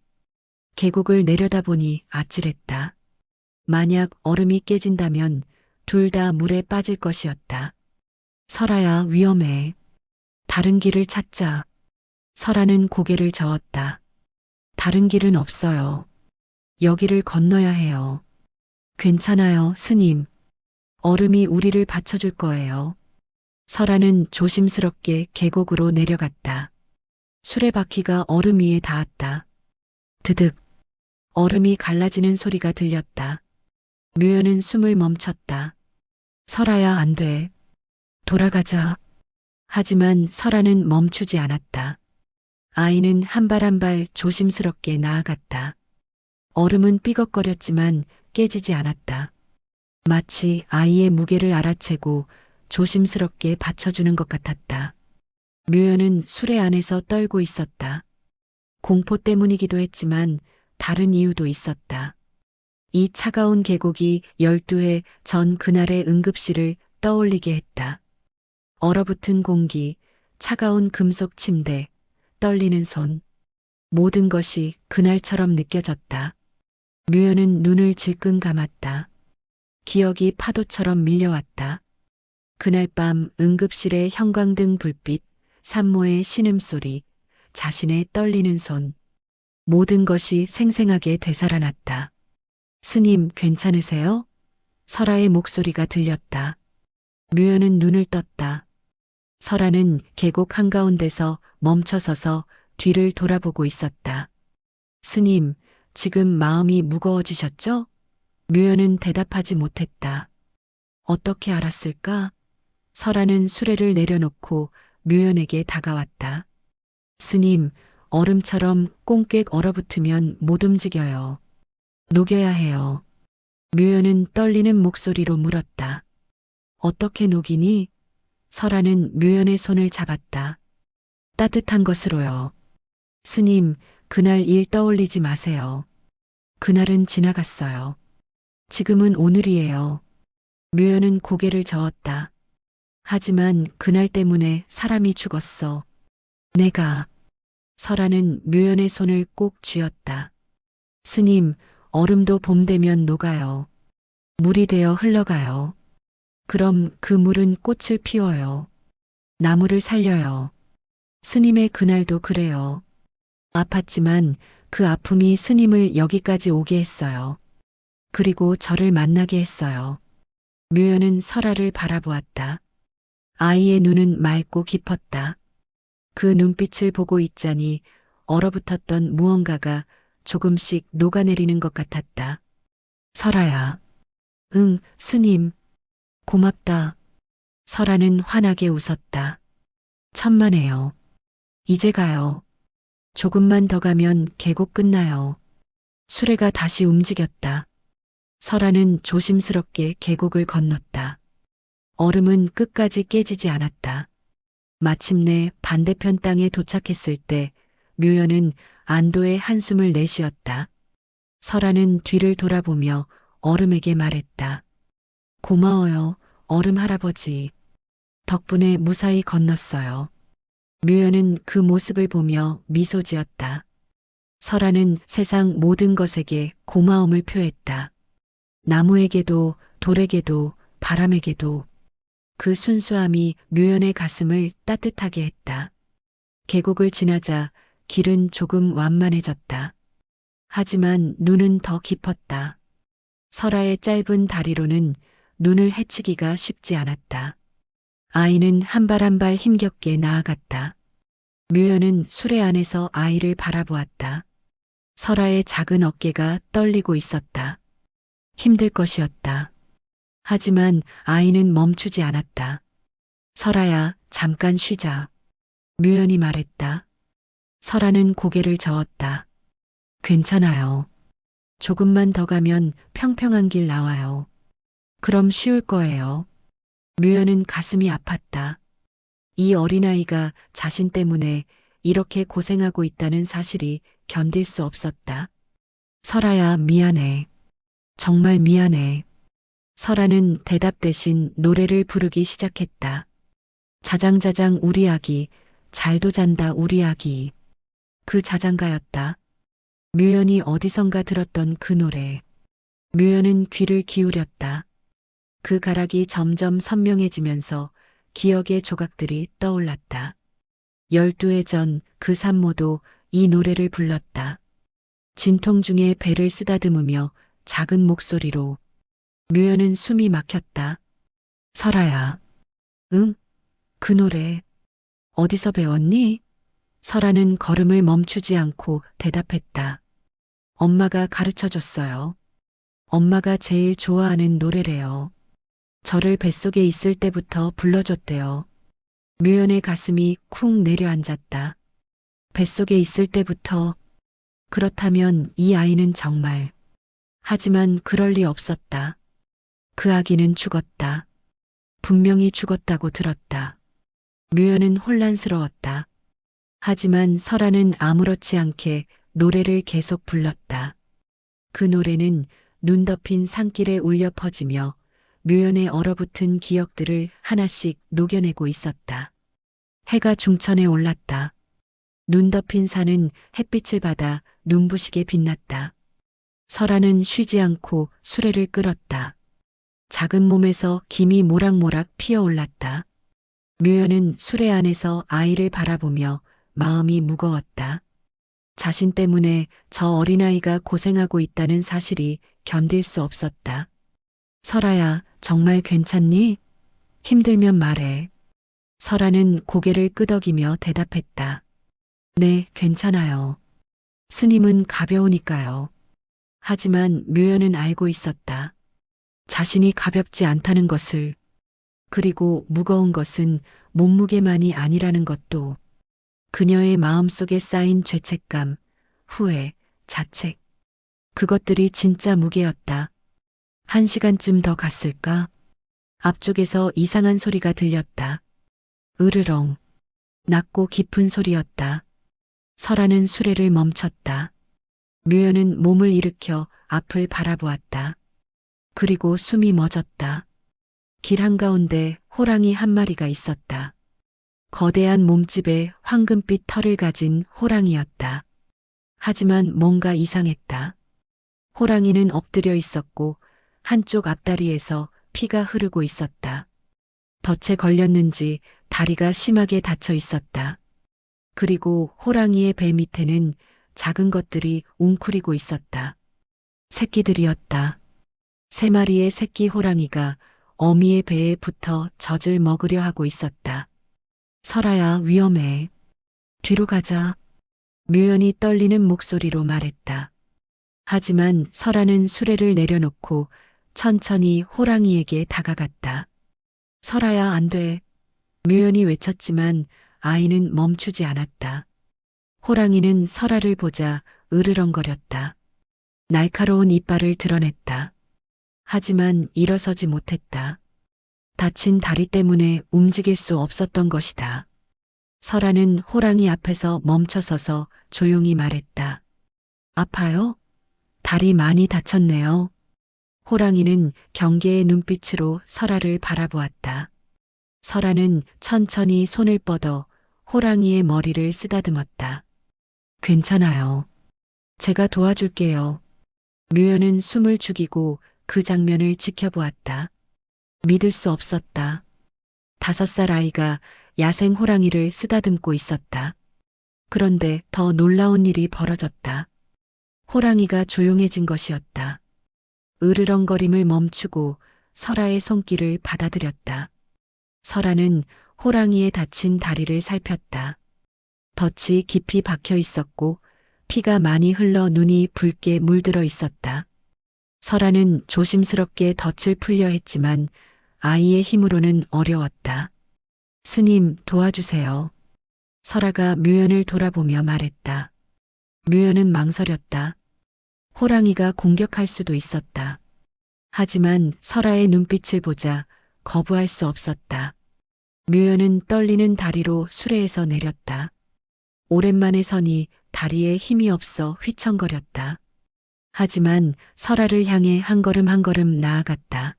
계곡을 내려다보니 아찔했다. 만약 얼음이 깨진다면 둘 다 물에 빠질 것이었다. 설아야, 위험해. 다른 길을 찾자. 설아는 고개를 저었다. 다른 길은 없어요. 여기를 건너야 해요. 괜찮아요, 스님. 얼음이 우리를 받쳐줄 거예요. 설아는 조심스럽게 계곡으로 내려갔다. 수레바퀴가 얼음 위에 닿았다. 드득. 얼음이 갈라지는 소리가 들렸다. 묘연은 숨을 멈췄다. 설아야, 안 돼. 돌아가자. 하지만 설아는 멈추지 않았다. 아이는 한 발 한 발 조심스럽게 나아갔다. 얼음은 삐걱거렸지만 깨지지 않았다. 마치 아이의 무게를 알아채고 조심스럽게 받쳐주는 것 같았다. 묘연은 수레 안에서 떨고 있었다. 공포 때문이기도 했지만 다른 이유도 있었다. 이 차가운 계곡이 12해 전 그날의 응급실을 떠올리게 했다. 얼어붙은 공기, 차가운 금속 침대, 떨리는 손. 모든 것이 그날처럼 느껴졌다. 묘연은 눈을 질끈 감았다. 기억이 파도처럼 밀려왔다. 그날 밤 응급실의 형광등 불빛, 산모의 신음소리, 자신의 떨리는 손. 모든 것이 생생하게 되살아났다. 스님, 괜찮으세요? 설아의 목소리가 들렸다. 묘연은 눈을 떴다. 설아는 계곡 한가운데서 멈춰서서 뒤를 돌아보고 있었다. 스님, 지금 마음이 무거워지셨죠? 묘연은 대답하지 못했다. 어떻게 알았을까? 설아는 수레를 내려놓고 묘연에게 다가왔다. 스님, 얼음처럼 꽁꽥 얼어붙으면 못 움직여요. 녹여야 해요. 묘연은 떨리는 목소리로 물었다. 어떻게 녹이니? 설아는 묘연의 손을 잡았다. 따뜻한 것으로요. 스님, 그날 일 떠올리지 마세요. 그날은 지나갔어요. 지금은 오늘이에요. 묘연은 고개를 저었다. 하지만 그날 때문에 사람이 죽었어. 내가. 설아는 묘연의 손을 꼭 쥐었다. 스님, 얼음도 봄 되면 녹아요. 물이 되어 흘러가요. 그럼 그 물은 꽃을 피워요. 나무를 살려요. 스님의 그날도 그래요. 아팠지만 그 아픔이 스님을 여기까지 오게 했어요. 그리고 저를 만나게 했어요. 묘연은 설아를 바라보았다. 아이의 눈은 맑고 깊었다. 그 눈빛을 보고 있자니 얼어붙었던 무언가가 조금씩 녹아내리는 것 같았다. 설아야. 응, 스님. 고맙다. 설아는 환하게 웃었다. 천만에요. 이제 가요. 조금만 더 가면 계곡 끝나요. 수레가 다시 움직였다. 설아는 조심스럽게 계곡을 건넜다. 얼음은 끝까지 깨지지 않았다. 마침내 반대편 땅에 도착했을 때 묘연은 안도의 한숨을 내쉬었다. 설아는 뒤를 돌아보며 얼음에게 말했다. 고마워요, 얼음 할아버지. 덕분에 무사히 건넜어요. 묘연은 그 모습을 보며 미소 지었다. 설아는 세상 모든 것에게 고마움을 표했다. 나무에게도, 돌에게도, 바람에게도. 그 순수함이 묘연의 가슴을 따뜻하게 했다. 계곡을 지나자 길은 조금 완만해졌다. 하지만 눈은 더 깊었다. 설아의 짧은 다리로는 눈을 헤치기가 쉽지 않았다. 아이는 한 발 한 발 힘겹게 나아갔다. 묘연은 수레 안에서 아이를 바라보았다. 설아의 작은 어깨가 떨리고 있었다. 힘들 것이었다. 하지만 아이는 멈추지 않았다. 설아야, 잠깐 쉬자. 묘연이 말했다. 설아는 고개를 저었다. 괜찮아요. 조금만 더 가면 평평한 길 나와요. 그럼 쉬울 거예요. 묘연은 가슴이 아팠다. 이 어린아이가 자신 때문에 이렇게 고생하고 있다는 사실이 견딜 수 없었다. 설아야, 미안해. 정말 미안해. 설아는 대답 대신 노래를 부르기 시작했다. 자장자장 우리 아기, 잘도 잔다 우리 아기. 그 자장가였다. 묘연이 어디선가 들었던 그 노래. 묘연은 귀를 기울였다. 그 가락이 점점 선명해지면서 기억의 조각들이 떠올랐다. 12해 전 그 산모도 이 노래를 불렀다. 진통 중에 배를 쓰다듬으며 작은 목소리로. 묘연은 숨이 막혔다. 설아야. 응? 그 노래. 어디서 배웠니? 설아는 걸음을 멈추지 않고 대답했다. 엄마가 가르쳐 줬어요. 엄마가 제일 좋아하는 노래래요. 저를 뱃속에 있을 때부터 불러줬대요. 묘연의 가슴이 쿵 내려앉았다. 뱃속에 있을 때부터. 그렇다면 이 아이는 정말. 하지만 그럴 리 없었다. 그 아기는 죽었다. 분명히 죽었다고 들었다. 묘연은 혼란스러웠다. 하지만 설아는 아무렇지 않게 노래를 계속 불렀다. 그 노래는 눈 덮인 산길에 울려 퍼지며 묘연의 얼어붙은 기억들을 하나씩 녹여내고 있었다. 해가 중천에 올랐다. 눈 덮인 산은 햇빛을 받아 눈부시게 빛났다. 설아는 쉬지 않고 수레를 끌었다. 작은 몸에서 김이 모락모락 피어올랐다. 묘연은 수레 안에서 아이를 바라보며 마음이 무거웠다. 자신 때문에 저 어린아이가 고생하고 있다는 사실이 견딜 수 없었다. 설아야, 정말 괜찮니? 힘들면 말해. 설아는 고개를 끄덕이며 대답했다. 네, 괜찮아요. 스님은 가벼우니까요. 하지만 묘연은 알고 있었다. 자신이 가볍지 않다는 것을. 그리고 무거운 것은 몸무게만이 아니라는 것도. 그녀의 마음속에 쌓인 죄책감, 후회, 자책. 그것들이 진짜 무게였다. 1시간쯤 더 갔을까? 앞쪽에서 이상한 소리가 들렸다. 으르렁. 낮고 깊은 소리였다. 설아는 수레를 멈췄다. 묘연은 몸을 일으켜 앞을 바라보았다. 그리고 숨이 멎었다. 길 한가운데 호랑이 한 마리가 있었다. 거대한 몸집에 황금빛 털을 가진 호랑이였다. 하지만 뭔가 이상했다. 호랑이는 엎드려 있었고 한쪽 앞다리에서 피가 흐르고 있었다. 덫에 걸렸는지 다리가 심하게 다쳐 있었다. 그리고 호랑이의 배 밑에는 작은 것들이 웅크리고 있었다. 새끼들이었다. 3마리의 새끼 호랑이가 어미의 배에 붙어 젖을 먹으려 하고 있었다. 설아야, 위험해. 뒤로 가자. 묘연이 떨리는 목소리로 말했다. 하지만 설아는 수레를 내려놓고 천천히 호랑이에게 다가갔다. 설아야, 안 돼. 묘연이 외쳤지만 아이는 멈추지 않았다. 호랑이는 설아를 보자 으르렁거렸다. 날카로운 이빨을 드러냈다. 하지만 일어서지 못했다. 다친 다리 때문에 움직일 수 없었던 것이다. 설아는 호랑이 앞에서 멈춰서서 조용히 말했다. 아파요? 다리 많이 다쳤네요. 호랑이는 경계의 눈빛으로 설아를 바라보았다. 설아는 천천히 손을 뻗어 호랑이의 머리를 쓰다듬었다. 괜찮아요. 제가 도와줄게요. 묘연은 숨을 죽이고 그 장면을 지켜보았다. 믿을 수 없었다. 5살 아이가 야생 호랑이를 쓰다듬고 있었다. 그런데 더 놀라운 일이 벌어졌다. 호랑이가 조용해진 것이었다. 으르렁거림을 멈추고 설아의 손길을 받아들였다. 설아는 호랑이의 다친 다리를 살폈다. 덫이 깊이 박혀 있었고 피가 많이 흘러 눈이 붉게 물들어 있었다. 설아는 조심스럽게 덫을 풀려 했지만 아이의 힘으로는 어려웠다. 스님, 도와주세요. 설아가 묘연을 돌아보며 말했다. 묘연은 망설였다. 호랑이가 공격할 수도 있었다. 하지만 설아의 눈빛을 보자 거부할 수 없었다. 묘연은 떨리는 다리로 수레에서 내렸다. 오랜만에 서니 다리에 힘이 없어 휘청거렸다. 하지만 설아를 향해 한 걸음 나아갔다.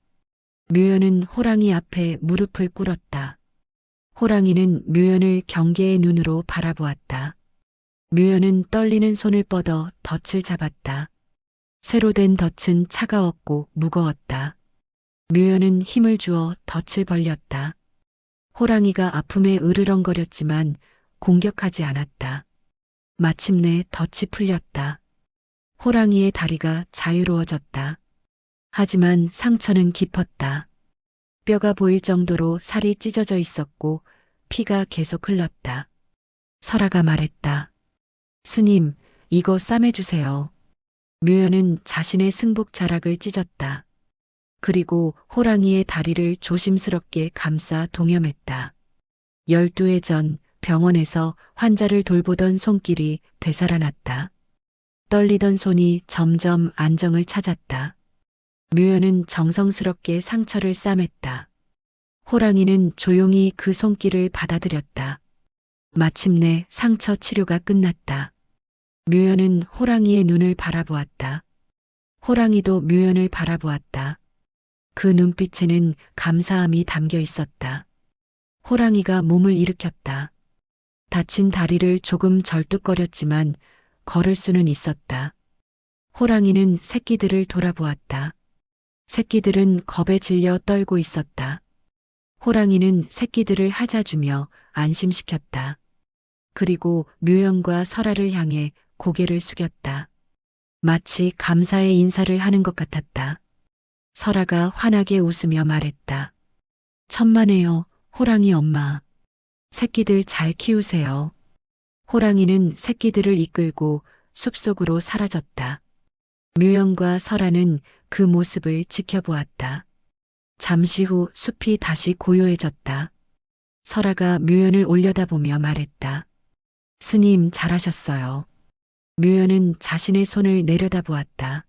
묘연은 호랑이 앞에 무릎을 꿇었다. 호랑이는 묘연을 경계의 눈으로 바라보았다. 묘연은 떨리는 손을 뻗어 덫을 잡았다. 쇠로 된 덫은 차가웠고 무거웠다. 묘연은 힘을 주어 덫을 벌렸다. 호랑이가 아픔에 으르렁거렸지만 공격하지 않았다. 마침내 덫이 풀렸다. 호랑이의 다리가 자유로워졌다. 하지만 상처는 깊었다. 뼈가 보일 정도로 살이 찢어져 있었고 피가 계속 흘렀다. 설아가 말했다. 스님, 이거 싸매주세요. 묘연은 자신의 승복 자락을 찢었다. 그리고 호랑이의 다리를 조심스럽게 감싸 동염했다. 12해 전 병원에서 환자를 돌보던 손길이 되살아났다. 떨리던 손이 점점 안정을 찾았다. 묘연은 정성스럽게 상처를 싸맸다. 호랑이는 조용히 그 손길을 받아들였다. 마침내 상처 치료가 끝났다. 묘연은 호랑이의 눈을 바라보았다. 호랑이도 묘연을 바라보았다. 그 눈빛에는 감사함이 담겨 있었다. 호랑이가 몸을 일으켰다. 다친 다리를 조금 절뚝거렸지만 걸을 수는 있었다. 호랑이는 새끼들을 돌아보았다. 새끼들은 겁에 질려 떨고 있었다. 호랑이는 새끼들을 하자주며 안심시켰다. 그리고 묘연과 설아를 향해 고개를 숙였다. 마치 감사의 인사를 하는 것 같았다. 설아가 환하게 웃으며 말했다. 천만에요, 호랑이 엄마. 새끼들 잘 키우세요. 호랑이는 새끼들을 이끌고 숲속으로 사라졌다. 묘연과 설아는 그 모습을 지켜보았다. 잠시 후 숲이 다시 고요해졌다. 설아가 묘연을 올려다보며 말했다. 스님 잘하셨어요. 묘연은 자신의 손을 내려다보았다.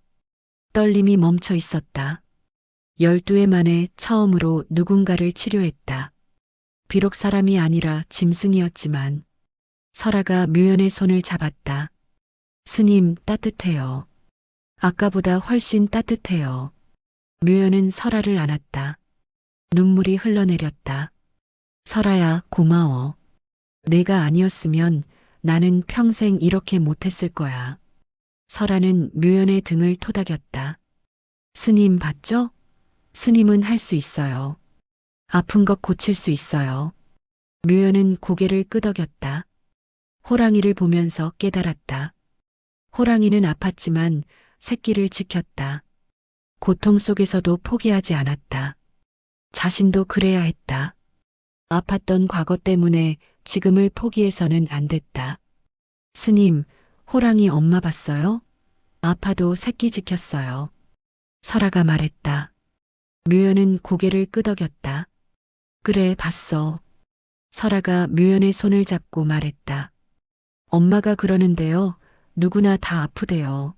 떨림이 멈춰 있었다. 12해 만에 처음으로 누군가를 치료했다. 비록 사람이 아니라 짐승이었지만 설아가 묘연의 손을 잡았다. 스님 따뜻해요. 아까보다 훨씬 따뜻해요. 묘연은 설아를 안았다. 눈물이 흘러내렸다. 설아야 고마워. 내가 아니었으면 나는 평생 이렇게 못했을 거야. 설아는 묘연의 등을 토닥였다. 스님 봤죠? 스님은 할 수 있어요. 아픈 것 고칠 수 있어요. 묘연은 고개를 끄덕였다. 호랑이를 보면서 깨달았다. 호랑이는 아팠지만 새끼를 지켰다. 고통 속에서도 포기하지 않았다. 자신도 그래야 했다. 아팠던 과거 때문에 지금을 포기해서는 안 됐다. 스님, 호랑이 엄마 봤어요? 아파도 새끼 지켰어요. 설아가 말했다. 묘연은 고개를 끄덕였다. 그래, 봤어. 설아가 묘연의 손을 잡고 말했다. 엄마가 그러는데요. 누구나 다 아프대요.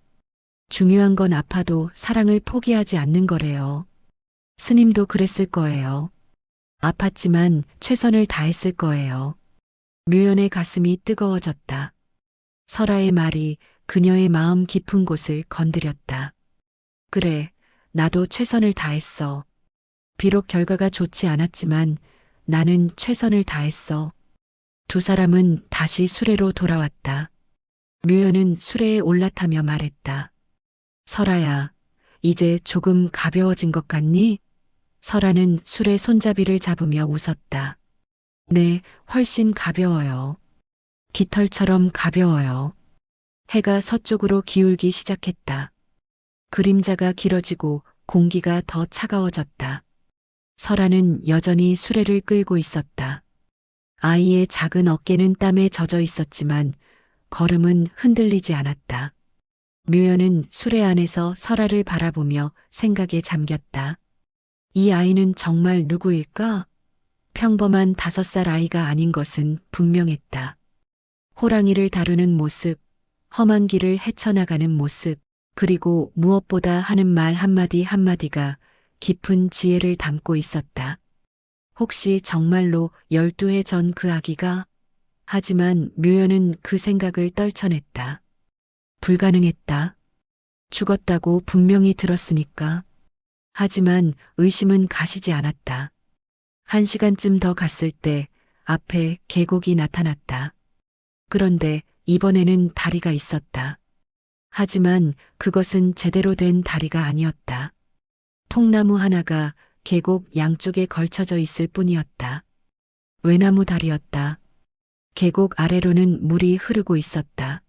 중요한 건 아파도 사랑을 포기하지 않는 거래요. 스님도 그랬을 거예요. 아팠지만 최선을 다했을 거예요. 묘연의 가슴이 뜨거워졌다. 설아의 말이 그녀의 마음 깊은 곳을 건드렸다. 그래, 나도 최선을 다했어. 비록 결과가 좋지 않았지만 나는 최선을 다했어. 두 사람은 다시 수레로 돌아왔다. 묘연은 수레에 올라타며 말했다. 설아야, 이제 조금 가벼워진 것 같니? 설아는 술의 손잡이를 잡으며 웃었다. 네, 훨씬 가벼워요. 깃털처럼 가벼워요. 해가 서쪽으로 기울기 시작했다. 그림자가 길어지고 공기가 더 차가워졌다. 설아는 여전히 수레를 끌고 있었다. 아이의 작은 어깨는 땀에 젖어 있었지만 걸음은 흔들리지 않았다. 묘연은 수레 안에서 설아를 바라보며 생각에 잠겼다. 이 아이는 정말 누구일까? 평범한 5살 아이가 아닌 것은 분명했다. 호랑이를 다루는 모습, 험한 길을 헤쳐나가는 모습, 그리고 무엇보다 하는 말 한마디 한마디가 깊은 지혜를 담고 있었다. 혹시 정말로 12해 전 그 아기가? 하지만 묘연은 그 생각을 떨쳐냈다. 불가능했다. 죽었다고 분명히 들었으니까. 하지만 의심은 가시지 않았다. 1시간쯤 더 갔을 때 앞에 계곡이 나타났다. 그런데 이번에는 다리가 있었다. 하지만 그것은 제대로 된 다리가 아니었다. 통나무 하나가 계곡 양쪽에 걸쳐져 있을 뿐이었다. 외나무 다리였다. 계곡 아래로는 물이 흐르고 있었다.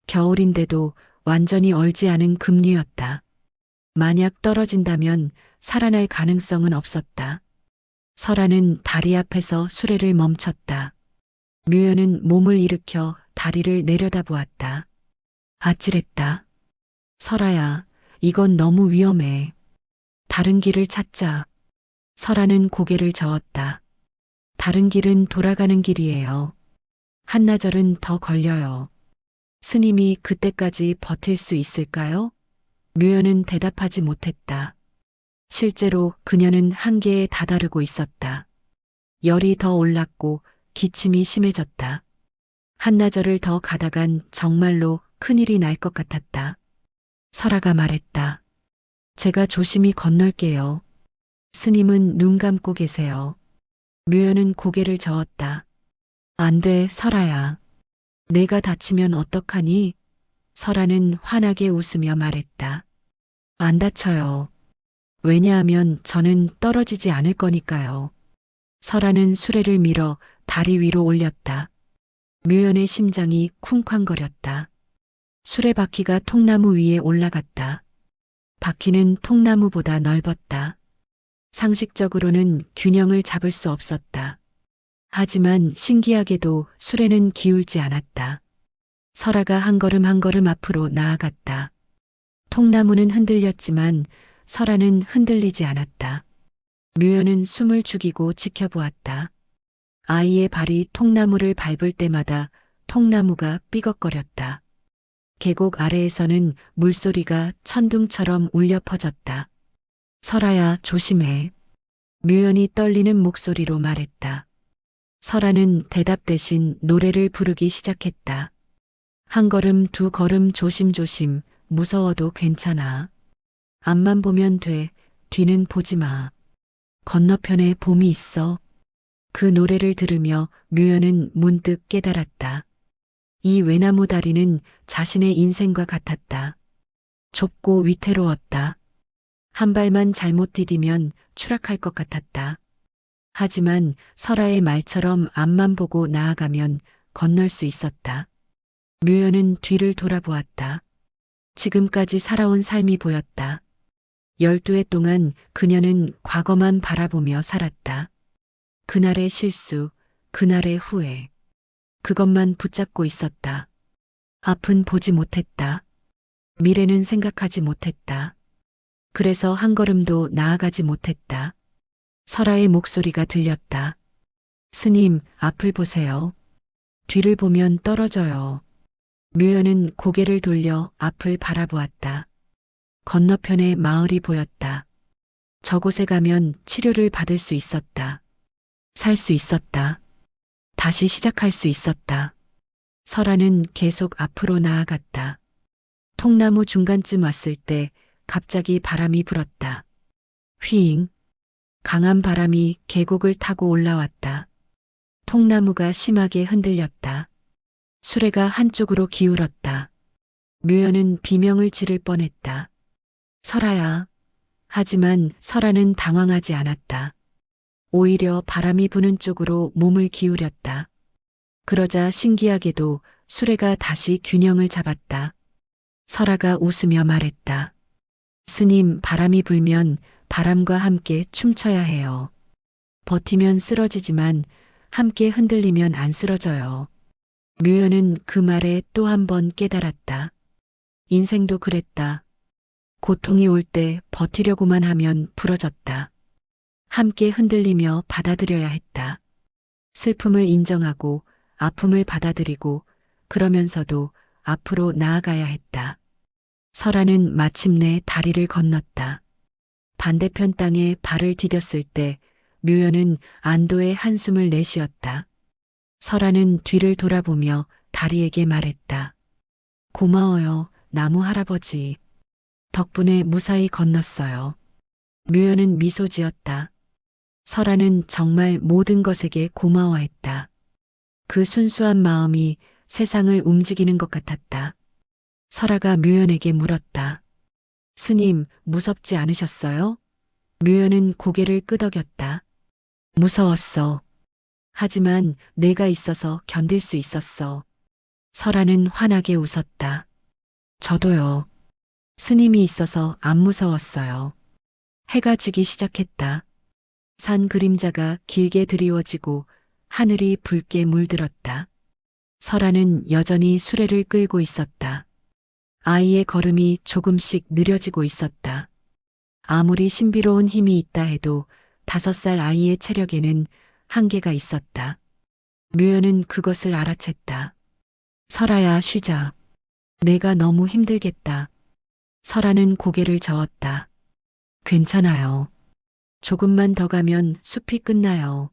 겨울인데도 완전히 얼지 않은 급류였다. 만약 떨어진다면 살아날 가능성은 없었다. 설아는 다리 앞에서 수레를 멈췄다. 묘연은 몸을 일으켜 다리를 내려다보았다. 아찔했다. 설아야, 이건 너무 위험해. 다른 길을 찾자. 설아는 고개를 저었다. 다른 길은 돌아가는 길이에요. 한나절은 더 걸려요. 스님이 그때까지 버틸 수 있을까요? 묘연은 대답하지 못했다. 실제로 그녀는 한계에 다다르고 있었다. 열이 더 올랐고 기침이 심해졌다. 한나절을 더 가다간 정말로 큰일이 날 것 같았다. 설아가 말했다. 제가 조심히 건널게요. 스님은 눈 감고 계세요. 묘연은 고개를 저었다. 안 돼, 설아야. 내가 다치면 어떡하니? 설아는 환하게 웃으며 말했다. 안 다쳐요. 왜냐하면 저는 떨어지지 않을 거니까요. 설아는 수레를 밀어 다리 위로 올렸다. 묘연의 심장이 쿵쾅거렸다. 수레바퀴가 통나무 위에 올라갔다. 바퀴는 통나무보다 넓었다. 상식적으로는 균형을 잡을 수 없었다. 하지만 신기하게도 수레는 기울지 않았다. 설아가 한 걸음 한 걸음 앞으로 나아갔다. 통나무는 흔들렸지만 설아는 흔들리지 않았다. 묘연은 숨을 죽이고 지켜보았다. 아이의 발이 통나무를 밟을 때마다 통나무가 삐걱거렸다. 계곡 아래에서는 물소리가 천둥처럼 울려 퍼졌다. 설아야, 조심해. 묘연이 떨리는 목소리로 말했다. 설아는 대답 대신 노래를 부르기 시작했다. 한 걸음, 두 걸음 조심조심, 무서워도 괜찮아. 앞만 보면 돼, 뒤는 보지 마. 건너편에 봄이 있어. 그 노래를 들으며 묘연은 문득 깨달았다. 이 외나무 다리는 자신의 인생과 같았다. 좁고 위태로웠다. 한 발만 잘못 디디면 추락할 것 같았다. 하지만 설아의 말처럼 앞만 보고 나아가면 건널 수 있었다. 묘연은 뒤를 돌아보았다. 지금까지 살아온 삶이 보였다. 12해 동안 그녀는 과거만 바라보며 살았다. 그날의 실수, 그날의 후회. 그것만 붙잡고 있었다. 앞은 보지 못했다. 미래는 생각하지 못했다. 그래서 한 걸음도 나아가지 못했다. 설아의 목소리가 들렸다. 스님, 앞을 보세요. 뒤를 보면 떨어져요. 묘연은 고개를 돌려 앞을 바라보았다. 건너편에 마을이 보였다. 저곳에 가면 치료를 받을 수 있었다. 살 수 있었다. 다시 시작할 수 있었다. 설아는 계속 앞으로 나아갔다. 통나무 중간쯤 왔을 때 갑자기 바람이 불었다. 휘잉. 강한 바람이 계곡을 타고 올라왔다. 통나무가 심하게 흔들렸다. 수레가 한쪽으로 기울었다. 묘연은 비명을 지를 뻔했다. 설아야. 하지만 설아는 당황하지 않았다. 오히려 바람이 부는 쪽으로 몸을 기울였다. 그러자 신기하게도 수레가 다시 균형을 잡았다. 설아가 웃으며 말했다. 스님, 바람이 불면 바람과 함께 춤춰야 해요. 버티면 쓰러지지만 함께 흔들리면 안 쓰러져요. 묘연은 그 말에 또 한 번 깨달았다. 인생도 그랬다. 고통이 올 때 버티려고만 하면 부러졌다. 함께 흔들리며 받아들여야 했다. 슬픔을 인정하고 아픔을 받아들이고 그러면서도 앞으로 나아가야 했다. 설아는 마침내 다리를 건넜다. 반대편 땅에 발을 디뎠을 때 묘연은 안도의 한숨을 내쉬었다. 설아는 뒤를 돌아보며 다리에게 말했다. 고마워요, 나무 할아버지. 덕분에 무사히 건넜어요. 묘연은 미소 지었다. 설아는 정말 모든 것에게 고마워했다. 그 순수한 마음이 세상을 움직이는 것 같았다. 설아가 묘연에게 물었다. 스님, 무섭지 않으셨어요? 묘연은 고개를 끄덕였다. 무서웠어. 하지만 내가 있어서 견딜 수 있었어. 설아는 환하게 웃었다. 저도요. 스님이 있어서 안 무서웠어요. 해가 지기 시작했다. 산 그림자가 길게 드리워지고 하늘이 붉게 물들었다. 설아는 여전히 수레를 끌고 있었다. 아이의 걸음이 조금씩 느려지고 있었다. 아무리 신비로운 힘이 있다 해도 5살 아이의 체력에는 한계가 있었다. 묘연은 그것을 알아챘다. 설아야, 쉬자. 내가 너무 힘들겠다. 설아는 고개를 저었다. 괜찮아요. 조금만 더 가면 숲이 끝나요.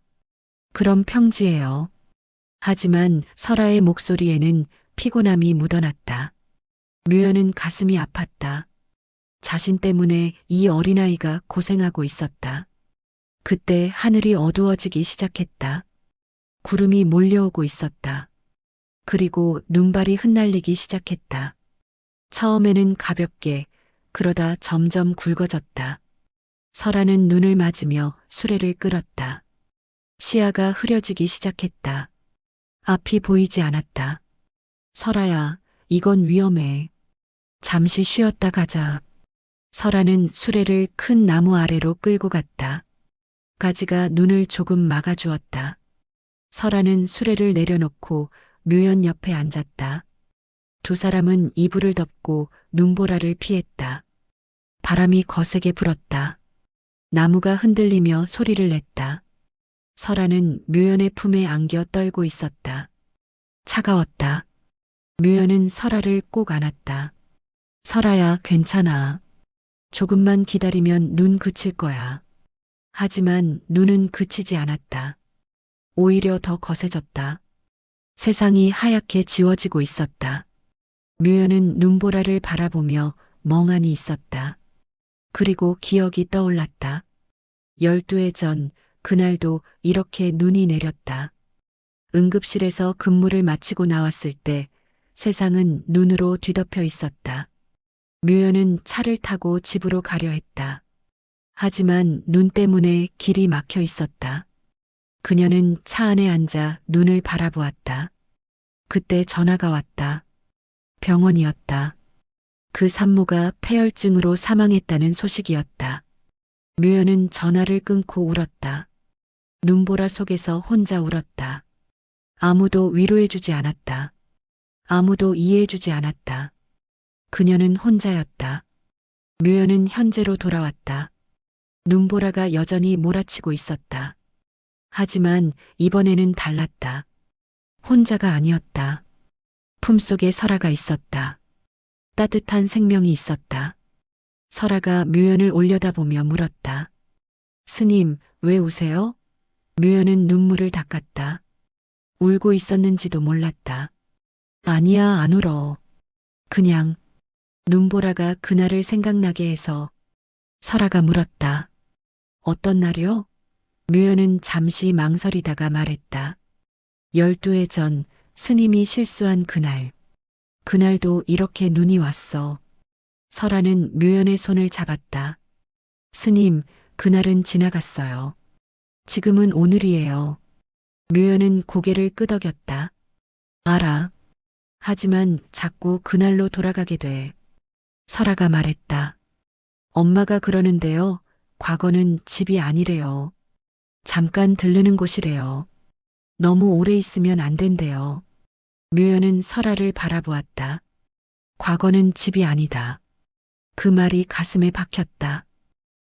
그럼 평지예요. 하지만 설아의 목소리에는 피곤함이 묻어났다. 묘연은 가슴이 아팠다. 자신 때문에 이 어린아이가 고생하고 있었다. 그때 하늘이 어두워지기 시작했다. 구름이 몰려오고 있었다. 그리고 눈발이 흩날리기 시작했다. 처음에는 가볍게, 그러다 점점 굵어졌다. 설아는 눈을 맞으며 수레를 끌었다. 시야가 흐려지기 시작했다. 앞이 보이지 않았다. 설아야, 이건 위험해. 잠시 쉬었다 가자. 설아는 수레를 큰 나무 아래로 끌고 갔다. 가지가 눈을 조금 막아주었다. 설아는 수레를 내려놓고 묘연 옆에 앉았다. 두 사람은 이불을 덮고 눈보라를 피했다. 바람이 거세게 불었다. 나무가 흔들리며 소리를 냈다. 설아는 묘연의 품에 안겨 떨고 있었다. 차가웠다. 묘연은 설아를 꼭 안았다. 설아야, 괜찮아. 조금만 기다리면 눈 그칠 거야. 하지만 눈은 그치지 않았다. 오히려 더 거세졌다. 세상이 하얗게 지워지고 있었다. 묘연은 눈보라를 바라보며 멍하니 있었다. 그리고 기억이 떠올랐다. 12해 전 그날도 이렇게 눈이 내렸다. 응급실에서 근무를 마치고 나왔을 때 세상은 눈으로 뒤덮여 있었다. 묘연은 차를 타고 집으로 가려 했다. 하지만 눈 때문에 길이 막혀 있었다. 그녀는 차 안에 앉아 눈을 바라보았다. 그때 전화가 왔다. 병원이었다. 그 산모가 폐혈증으로 사망했다는 소식이었다. 묘연은 전화를 끊고 울었다. 눈보라 속에서 혼자 울었다. 아무도 위로해주지 않았다. 아무도 이해해주지 않았다. 그녀는 혼자였다. 묘연은 현재로 돌아왔다. 눈보라가 여전히 몰아치고 있었다. 하지만 이번에는 달랐다. 혼자가 아니었다. 품속에 설아가 있었다. 따뜻한 생명이 있었다. 설아가 묘연을 올려다보며 물었다. 스님, 왜 우세요? 묘연은 눈물을 닦았다. 울고 있었는지도 몰랐다. 아니야, 안 울어. 그냥 눈보라가 그날을 생각나게 해서. 설아가 물었다. 어떤 날이요? 묘연은 잠시 망설이다가 말했다. 12해 전 스님이 실수한 그날. 그날도 이렇게 눈이 왔어. 설아는 묘연의 손을 잡았다. 스님, 그날은 지나갔어요. 지금은 오늘이에요. 묘연은 고개를 끄덕였다. 알아. 하지만 자꾸 그날로 돌아가게 돼. 설아가 말했다. 엄마가 그러는데요. 과거는 집이 아니래요. 잠깐 들르는 곳이래요. 너무 오래 있으면 안 된대요. 묘연은 설아를 바라보았다. 과거는 집이 아니다. 그 말이 가슴에 박혔다.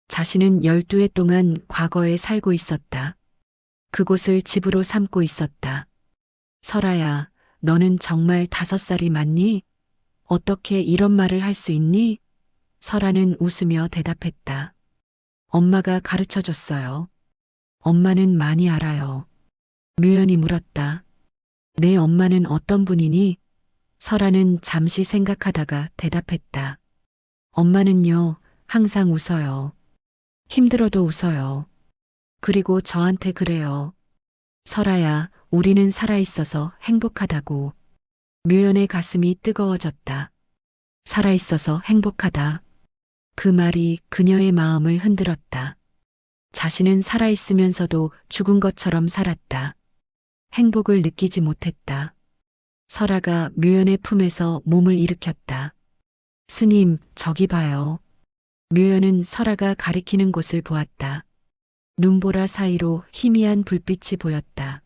자신은 12해 동안 과거에 살고 있었다. 그곳을 집으로 삼고 있었다. 설아야, 너는 정말 5살이 맞니? 어떻게 이런 말을 할 수 있니? 설아는 웃으며 대답했다. 엄마가 가르쳐 줬어요. 엄마는 많이 알아요. 묘연이 물었다. 내 엄마는 어떤 분이니? 설아는 잠시 생각하다가 대답했다. 엄마는요, 항상 웃어요. 힘들어도 웃어요. 그리고 저한테 그래요. 설아야, 우리는 살아있어서 행복하다고. 묘연의 가슴이 뜨거워졌다. 살아있어서 행복하다. 그 말이 그녀의 마음을 흔들었다. 자신은 살아있으면서도 죽은 것처럼 살았다. 행복을 느끼지 못했다. 설아가 묘연의 품에서 몸을 일으켰다. 스님, 저기 봐요. 묘연은 설아가 가리키는 곳을 보았다. 눈보라 사이로 희미한 불빛이 보였다.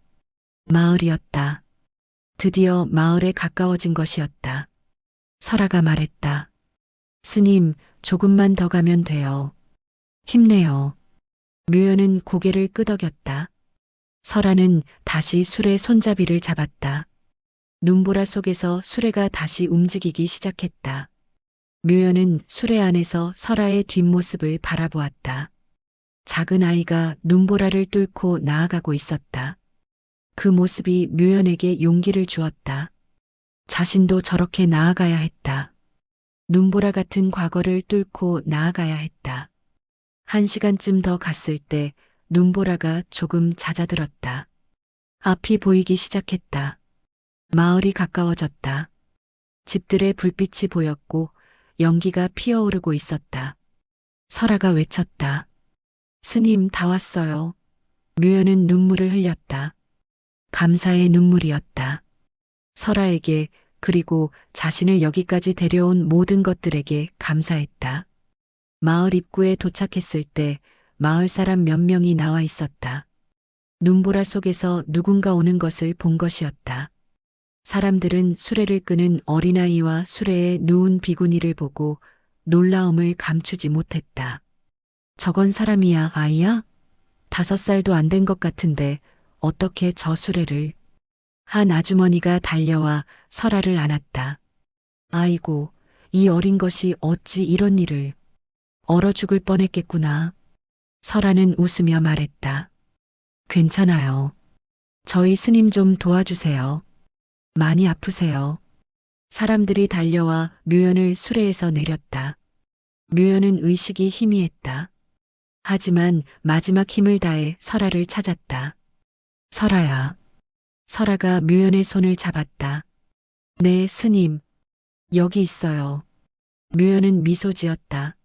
마을이었다. 드디어 마을에 가까워진 것이었다. 설아가 말했다. 스님, 조금만 더 가면 돼요. 힘내요. 묘연은 고개를 끄덕였다. 설아는 다시 수레 손잡이를 잡았다. 눈보라 속에서 수레가 다시 움직이기 시작했다. 묘연은 수레 안에서 설아의 뒷모습을 바라보았다. 작은 아이가 눈보라를 뚫고 나아가고 있었다. 그 모습이 묘연에게 용기를 주었다. 자신도 저렇게 나아가야 했다. 눈보라 같은 과거를 뚫고 나아가야 했다. 1시간쯤 더 갔을 때 눈보라가 조금 잦아들었다. 앞이 보이기 시작했다. 마을이 가까워졌다. 집들의 불빛이 보였고 연기가 피어오르고 있었다. 설아가 외쳤다. 스님 다 왔어요. 묘연은 눈물을 흘렸다. 감사의 눈물이었다. 설아에게 그리고 자신을 여기까지 데려온 모든 것들에게 감사했다. 마을 입구에 도착했을 때 마을 사람 몇 명이 나와 있었다. 눈보라 속에서 누군가 오는 것을 본 것이었다. 사람들은 수레를 끄는 어린아이와 수레에 누운 비구니를 보고 놀라움을 감추지 못했다. 저건 사람이야, 아이야? 5살도 안 된 것 같은데 어떻게 저 수레를? 한 아주머니가 달려와 설아를 안았다. 아이고, 이 어린 것이 어찌 이런 일을. 얼어 죽을 뻔했겠구나. 설아는 웃으며 말했다. 괜찮아요. 저희 스님 좀 도와주세요. 많이 아프세요. 사람들이 달려와 묘연을 수레에서 내렸다. 묘연은 의식이 희미했다. 하지만 마지막 힘을 다해 설아를 찾았다. 설아야. 설아가 묘연의 손을 잡았다. 네, 스님. 여기 있어요. 묘연은 미소 지었다.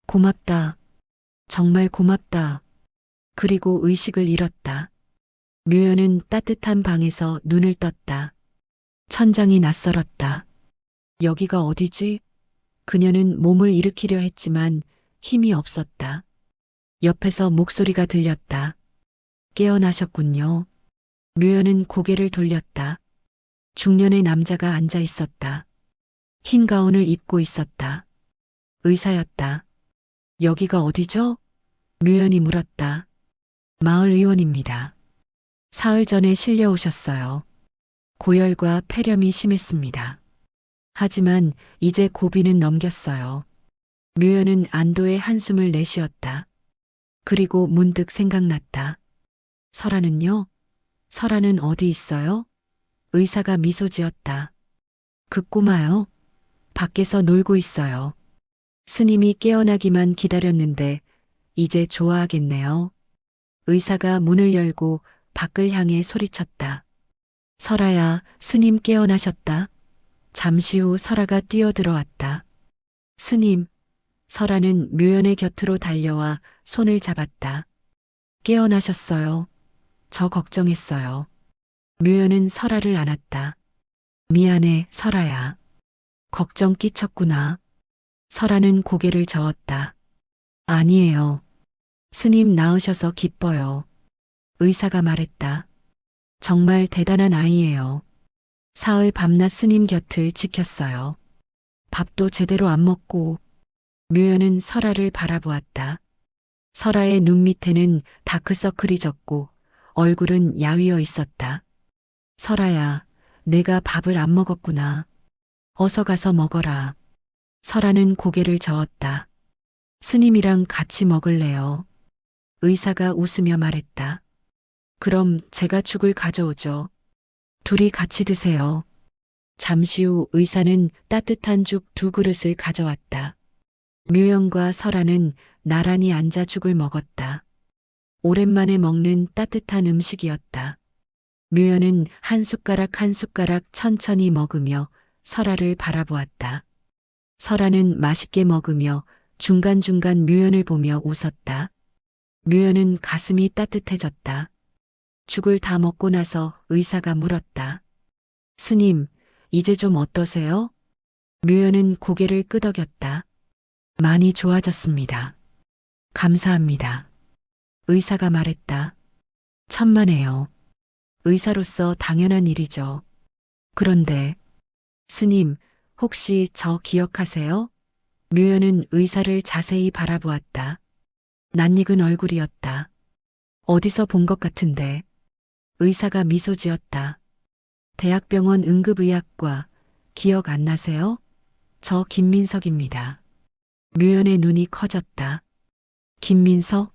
고맙다. 정말 고맙다. 그리고 의식을 잃었다. 묘연은 따뜻한 방에서 눈을 떴다. 천장이 낯설었다. 여기가 어디지? 그녀는 몸을 일으키려 했지만 힘이 없었다. 옆에서 목소리가 들렸다. 깨어나셨군요. 묘연은 고개를 돌렸다. 중년의 남자가 앉아 있었다. 흰 가운을 입고 있었다. 의사였다. 여기가 어디죠? 묘연이 물었다. 마을 의원입니다. 사흘 전에 실려오셨어요. 고열과 폐렴이 심했습니다. 하지만 이제 고비는 넘겼어요. 묘연은 안도의 한숨을 내쉬었다. 그리고 문득 생각났다. 설아는요? 설아는 어디 있어요? 의사가 미소 지었다. 그 꼬마요? 밖에서 놀고 있어요. 스님이 깨어나기만 기다렸는데 이제 좋아하겠네요. 의사가 문을 열고 밖을 향해 소리쳤다. 설아야, 스님 깨어나셨다. 잠시 후 설아가 뛰어들어왔다. 스님, 설아는 묘연의 곁으로 달려와 손을 잡았다. 깨어나셨어요. 저 걱정했어요. 묘연은 설아를 안았다. 미안해, 설아야. 걱정 끼쳤구나. 설아는 고개를 저었다. 아니에요. 스님 나으셔서 기뻐요. 의사가 말했다. 정말 대단한 아이예요. 사흘 밤낮 스님 곁을 지켰어요. 밥도 제대로 안 먹고. 묘연은 설아를 바라보았다. 설아의 눈 밑에는 다크서클이 졌고 얼굴은 야위어 있었다. 설아야, 내가 밥을 안 먹었구나. 어서 가서 먹어라. 설아는 고개를 저었다. 스님이랑 같이 먹을래요. 의사가 웃으며 말했다. 그럼 제가 죽을 가져오죠. 둘이 같이 드세요. 잠시 후 의사는 따뜻한 죽 2그릇을 가져왔다. 묘연과 설아는 나란히 앉아 죽을 먹었다. 오랜만에 먹는 따뜻한 음식이었다. 묘연은 한 숟가락 한 숟가락 천천히 먹으며 설아를 바라보았다. 설아는 맛있게 먹으며 중간중간 묘연을 보며 웃었다. 묘연은 가슴이 따뜻해졌다. 죽을 다 먹고 나서 의사가 물었다. 스님, 이제 좀 어떠세요? 묘연은 고개를 끄덕였다. 많이 좋아졌습니다. 감사합니다. 의사가 말했다. 천만에요. 의사로서 당연한 일이죠. 그런데, 스님, 혹시 저 기억하세요? 묘연은 의사를 자세히 바라보았다. 낯익은 얼굴이었다. 어디서 본 것 같은데. 의사가 미소 지었다. 대학병원 응급의학과 기억 안 나세요? 저 김민석입니다. 묘연의 눈이 커졌다. 김민석?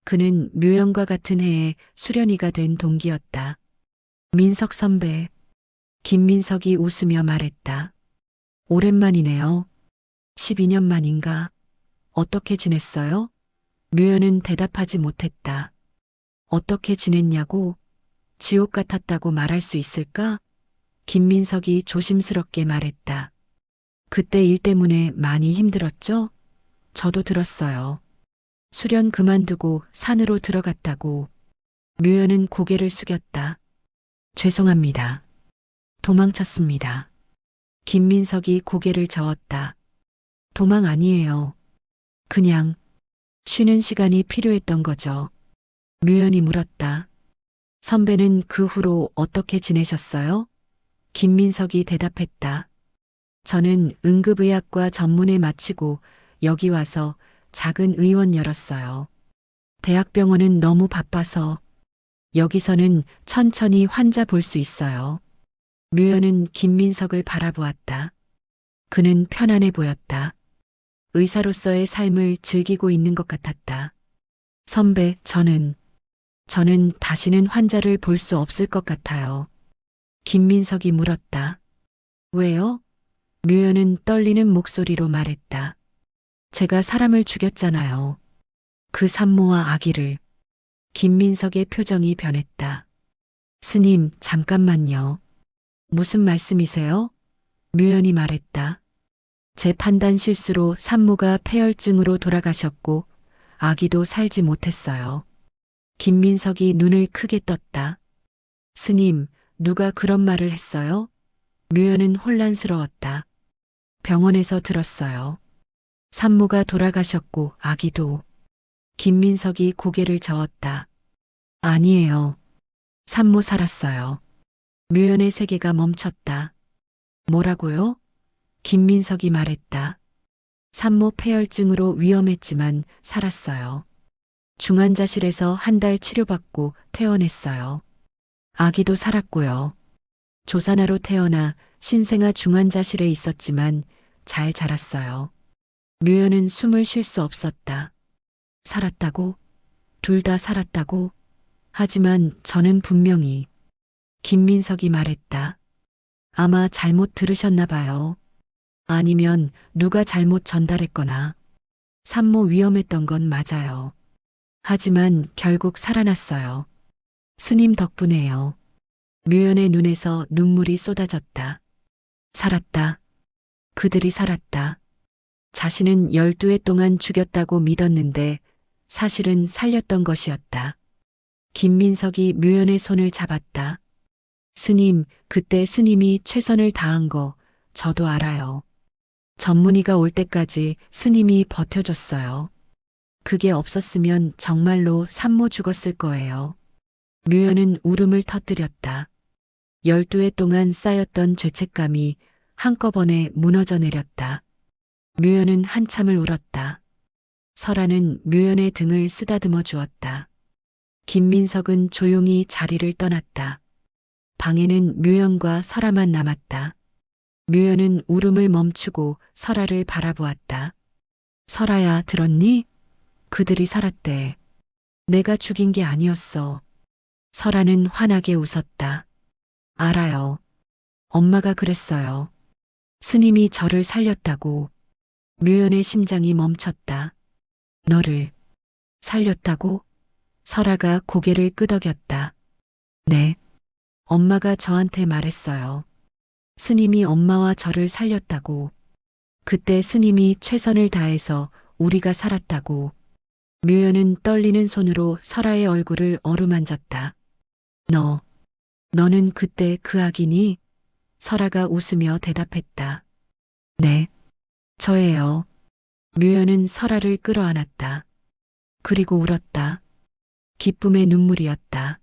그는 묘연과 같은 해에 수련이가 된 동기였다. 민석 선배. 김민석이 웃으며 말했다. 오랜만이네요. 12년 만인가? 어떻게 지냈어요? 묘연은 대답하지 못했다. 어떻게 지냈냐고? 지옥 같았다고 말할 수 있을까? 김민석이 조심스럽게 말했다. 그때 일 때문에 많이 힘들었죠? 저도 들었어요. 수련 그만두고 산으로 들어갔다고. 묘연은 고개를 숙였다. 죄송합니다. 도망쳤습니다. 김민석이 고개를 저었다. 도망 아니에요. 그냥 쉬는 시간이 필요했던 거죠. 묘연이 물었다. 선배는 그 후로 어떻게 지내셨어요? 김민석이 대답했다. 저는 응급의학과 전문에 마치고 여기 와서 작은 의원 열었어요. 대학병원은 너무 바빠서 여기서는 천천히 환자 볼 수 있어요. 묘연은 김민석을 바라보았다. 그는 편안해 보였다. 의사로서의 삶을 즐기고 있는 것 같았다. 선배, 저는 다시는 환자를 볼 수 없을 것 같아요. 김민석이 물었다. 왜요? 묘연은 떨리는 목소리로 말했다. 제가 사람을 죽였잖아요. 그 산모와 아기를. 김민석의 표정이 변했다. 스님, 잠깐만요. 무슨 말씀이세요? 묘연이 말했다. 제 판단 실수로 산모가 폐혈증으로 돌아가셨고 아기도 살지 못했어요. 김민석이 눈을 크게 떴다. 스님, 누가 그런 말을 했어요? 묘연은 혼란스러웠다. 병원에서 들었어요. 산모가 돌아가셨고 아기도. 김민석이 고개를 저었다. 아니에요. 산모 살았어요. 묘연의 세계가 멈췄다. 뭐라고요? 김민석이 말했다. 산모 폐혈증으로 위험했지만 살았어요. 중환자실에서 한 달 치료받고 퇴원했어요. 아기도 살았고요. 조산아로 태어나 신생아 중환자실에 있었지만 잘 자랐어요. 묘연은 숨을 쉴 수 없었다. 살았다고? 둘 다 살았다고? 하지만 저는 분명히. 김민석이 말했다. 아마 잘못 들으셨나 봐요. 아니면 누가 잘못 전달했거나. 산모 위험했던 건 맞아요. 하지만 결국 살아났어요. 스님 덕분에요. 묘연의 눈에서 눈물이 쏟아졌다. 살았다. 그들이 살았다. 자신은 12해 동안 죽였다고 믿었는데 사실은 살렸던 것이었다. 김민석이 묘연의 손을 잡았다. 스님, 그때 스님이 최선을 다한 거 저도 알아요. 전문의가 올 때까지 스님이 버텨줬어요. 그게 없었으면 정말로 산모 죽었을 거예요. 묘연은 울음을 터뜨렸다. 12해 동안 쌓였던 죄책감이 한꺼번에 무너져 내렸다. 묘연은 한참을 울었다. 설아는 묘연의 등을 쓰다듬어 주었다. 김민석은 조용히 자리를 떠났다. 방에는 묘연과 설아만 남았다. 묘연은 울음을 멈추고 설아를 바라보았다. 설아야, 들었니? 그들이 살았대. 내가 죽인 게 아니었어. 설아는 환하게 웃었다. 알아요. 엄마가 그랬어요. 스님이 저를 살렸다고. 묘연의 심장이 멈췄다. 너를 살렸다고? 설아가 고개를 끄덕였다. 네. 엄마가 저한테 말했어요. 스님이 엄마와 저를 살렸다고. 그때 스님이 최선을 다해서 우리가 살았다고. 묘연은 떨리는 손으로 설아의 얼굴을 어루만졌다. 너는 그때 그 악인이? 설아가 웃으며 대답했다. 네, 저예요. 묘연은 설아를 끌어안았다. 그리고 울었다. 기쁨의 눈물이었다.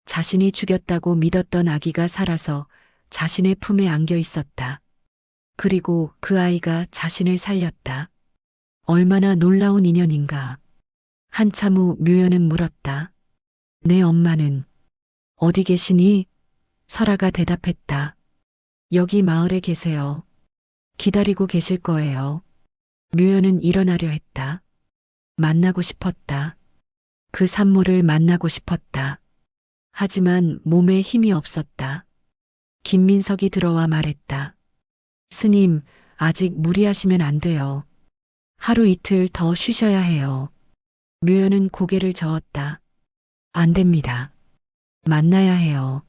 자신이 죽였다고 믿었던 아기가 살아서 자신의 품에 안겨 있었다. 그리고 그 아이가 자신을 살렸다. 얼마나 놀라운 인연인가. 한참 후 묘연은 물었다. 내 엄마는 어디 계시니? 설아가 대답했다. 여기 마을에 계세요. 기다리고 계실 거예요. 묘연은 일어나려 했다. 만나고 싶었다. 그 산모를 만나고 싶었다. 하지만 몸에 힘이 없었다. 김민석이 들어와 말했다. 스님, 아직 무리하시면 안 돼요. 하루 이틀 더 쉬셔야 해요. 묘연은 고개를 저었다. 안 됩니다. 만나야 해요.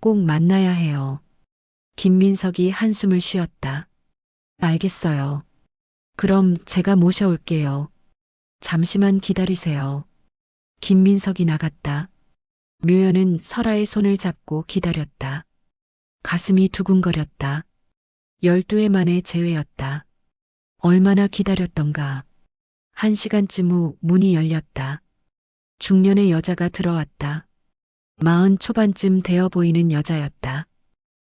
꼭 만나야 해요. 김민석이 한숨을 쉬었다. 알겠어요. 그럼 제가 모셔올게요. 잠시만 기다리세요. 김민석이 나갔다. 묘연은 설아의 손을 잡고 기다렸다. 가슴이 두근거렸다. 12해 만에 재회였다. 얼마나 기다렸던가. 1시간쯤 후 문이 열렸다. 중년의 여자가 들어왔다. 40 초반쯤 되어 보이는 여자였다.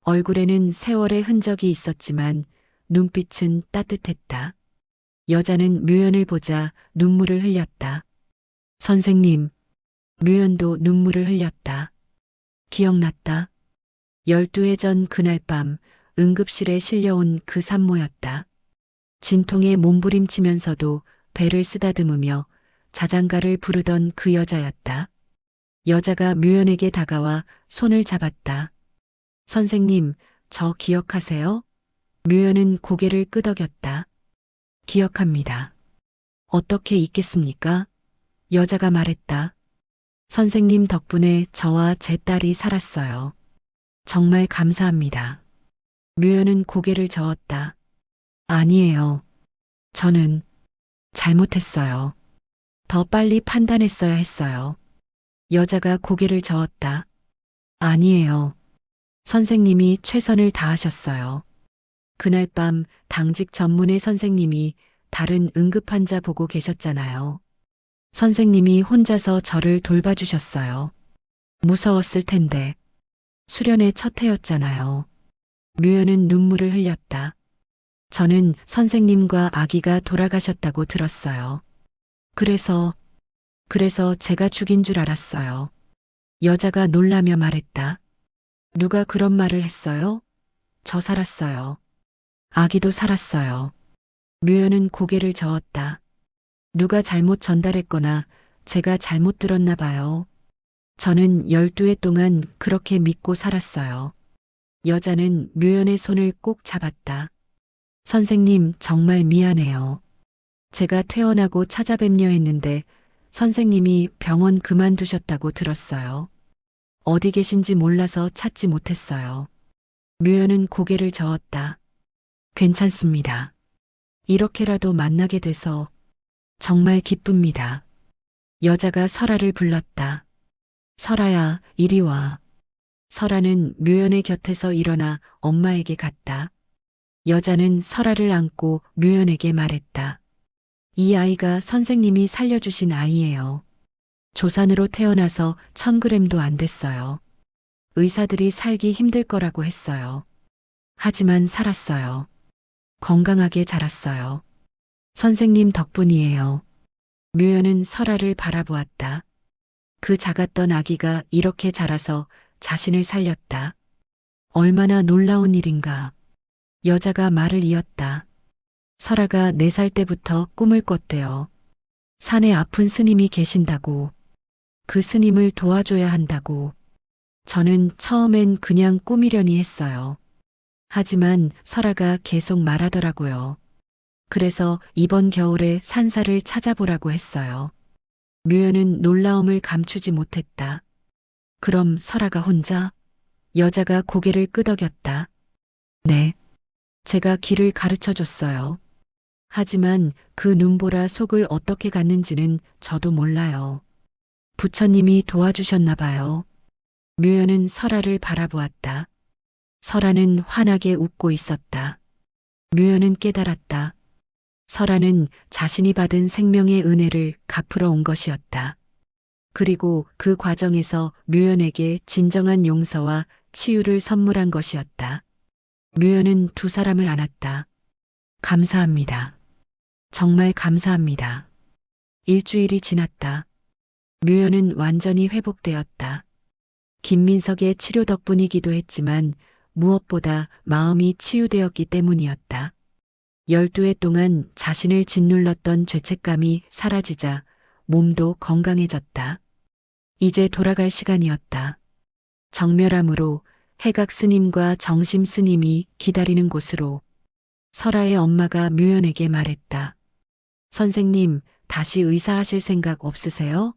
얼굴에는 세월의 흔적이 있었지만 눈빛은 따뜻했다. 여자는 묘연을 보자 눈물을 흘렸다. 선생님, 묘연도 눈물을 흘렸다. 기억났다. 12해 전 그날 밤 응급실에 실려온 그 산모였다. 진통에 몸부림치면서도 배를 쓰다듬으며 자장가를 부르던 그 여자였다. 여자가 묘연에게 다가와 손을 잡았다. 선생님, 저 기억하세요? 묘연은 고개를 끄덕였다. 기억합니다. 어떻게 잊겠습니까? 여자가 말했다. 선생님 덕분에 저와 제 딸이 살았어요. 정말 감사합니다. 묘연은 고개를 저었다. 아니에요. 저는 잘못했어요. 더 빨리 판단했어야 했어요. 여자가 고개를 저었다. 아니에요. 선생님이 최선을 다하셨어요. 그날 밤 당직 전문의 선생님이 다른 응급환자 보고 계셨잖아요. 선생님이 혼자서 저를 돌봐주셨어요. 무서웠을 텐데. 수련의 첫 해였잖아요. 묘연은 눈물을 흘렸다. 저는 선생님과 아기가 돌아가셨다고 들었어요. 그래서 제가 죽인 줄 알았어요. 여자가 놀라며 말했다. 누가 그런 말을 했어요? 저 살았어요. 아기도 살았어요. 묘연은 고개를 저었다. 누가 잘못 전달했거나 제가 잘못 들었나 봐요. 저는 12해 동안 그렇게 믿고 살았어요. 여자는 묘연의 손을 꼭 잡았다. 선생님, 정말 미안해요. 제가 퇴원하고 찾아뵙려 했는데 선생님이 병원 그만두셨다고 들었어요. 어디 계신지 몰라서 찾지 못했어요. 묘연은 고개를 저었다. 괜찮습니다. 이렇게라도 만나게 돼서 정말 기쁩니다. 여자가 설아를 불렀다. 설아야, 이리 와. 설아는 묘연의 곁에서 일어나 엄마에게 갔다. 여자는 설아를 안고 묘연에게 말했다. 이 아이가 선생님이 살려주신 아이예요. 조산으로 태어나서 1000g도 안 됐어요. 의사들이 살기 힘들 거라고 했어요. 하지만 살았어요. 건강하게 자랐어요. 선생님 덕분이에요. 묘연은 설아를 바라보았다. 그 작았던 아기가 이렇게 자라서 자신을 살렸다. 얼마나 놀라운 일인가. 여자가 말을 이었다. 설아가 4살 때부터 꿈을 꿨대요. 산에 아픈 스님이 계신다고. 그 스님을 도와줘야 한다고. 저는 처음엔 그냥 꿈이려니 했어요. 하지만 설아가 계속 말하더라고요. 그래서 이번 겨울에 산사를 찾아보라고 했어요. 묘연은 놀라움을 감추지 못했다. 그럼 설아가 혼자? 여자가 고개를 끄덕였다. 네. 제가 길을 가르쳐 줬어요. 하지만 그 눈보라 속을 어떻게 갔는지는 저도 몰라요. 부처님이 도와주셨나 봐요. 묘연은 설아를 바라보았다. 설아는 환하게 웃고 있었다. 묘연은 깨달았다. 설아는 자신이 받은 생명의 은혜를 갚으러 온 것이었다. 그리고 그 과정에서 묘연에게 진정한 용서와 치유를 선물한 것이었다. 묘연은 두 사람을 안았다. 감사합니다. 정말 감사합니다. 일주일이 지났다. 묘연은 완전히 회복되었다. 김민석의 치료 덕분이기도 했지만 무엇보다 마음이 치유되었기 때문이었다. 12해 동안 자신을 짓눌렀던 죄책감이 사라지자 몸도 건강해졌다. 이제 돌아갈 시간이었다. 정멸암으로 해각 스님과 정심 스님이 기다리는 곳으로. 설아의 엄마가 묘연에게 말했다. 선생님, 다시 의사하실 생각 없으세요?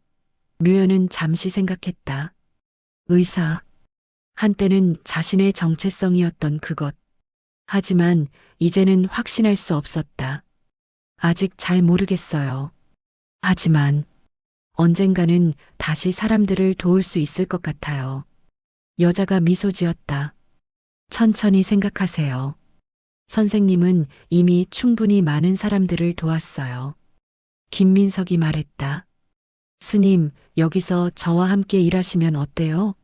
묘연은 잠시 생각했다. 의사. 한때는 자신의 정체성이었던 그것. 하지만 이제는 확신할 수 없었다. 아직 잘 모르겠어요. 하지만 언젠가는 다시 사람들을 도울 수 있을 것 같아요. 여자가 미소 지었다. 천천히 생각하세요. 선생님은 이미 충분히 많은 사람들을 도왔어요. 김민석이 말했다. 스님, 여기서 저와 함께 일하시면 어때요?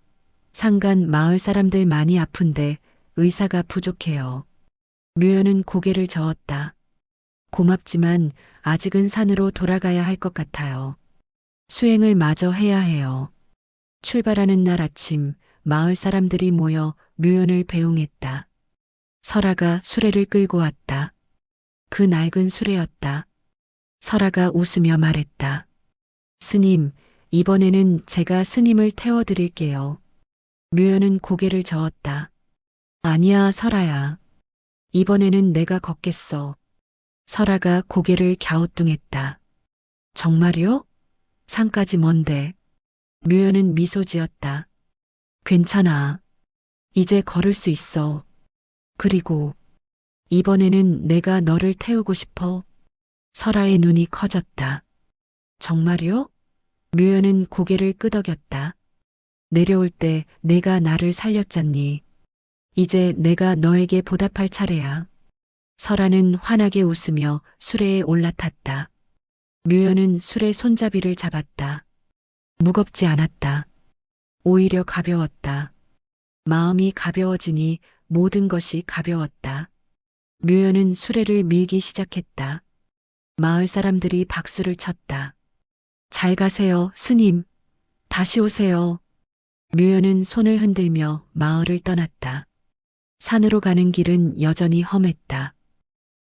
상간 마을 사람들 많이 아픈데 의사가 부족해요. 묘연은 고개를 저었다. 고맙지만 아직은 산으로 돌아가야 할 것 같아요. 수행을 마저 해야 해요. 출발하는 날 아침 마을 사람들이 모여 묘연을 배웅했다. 설아가 수레를 끌고 왔다. 그 낡은 수레였다. 설아가 웃으며 말했다. 스님, 이번에는 제가 스님을 태워드릴게요. 묘연은 고개를 저었다. 아니야, 설아야. 이번에는 내가 걷겠어. 설아가 고개를 갸우뚱했다. 정말요? 산까지 먼데. 묘연은 미소 지었다. 괜찮아. 이제 걸을 수 있어. 그리고 이번에는 내가 너를 태우고 싶어. 설아의 눈이 커졌다. 정말요? 묘연은 고개를 끄덕였다. 내려올 때 내가 나를 살렸잖니. 이제 내가 너에게 보답할 차례야. 설아는 환하게 웃으며 수레에 올라탔다. 묘연은 수레 손잡이를 잡았다. 무겁지 않았다. 오히려 가벼웠다. 마음이 가벼워지니 모든 것이 가벼웠다. 묘연은 수레를 밀기 시작했다. 마을 사람들이 박수를 쳤다. 잘 가세요, 스님. 다시 오세요. 묘연은 손을 흔들며 마을을 떠났다. 산으로 가는 길은 여전히 험했다.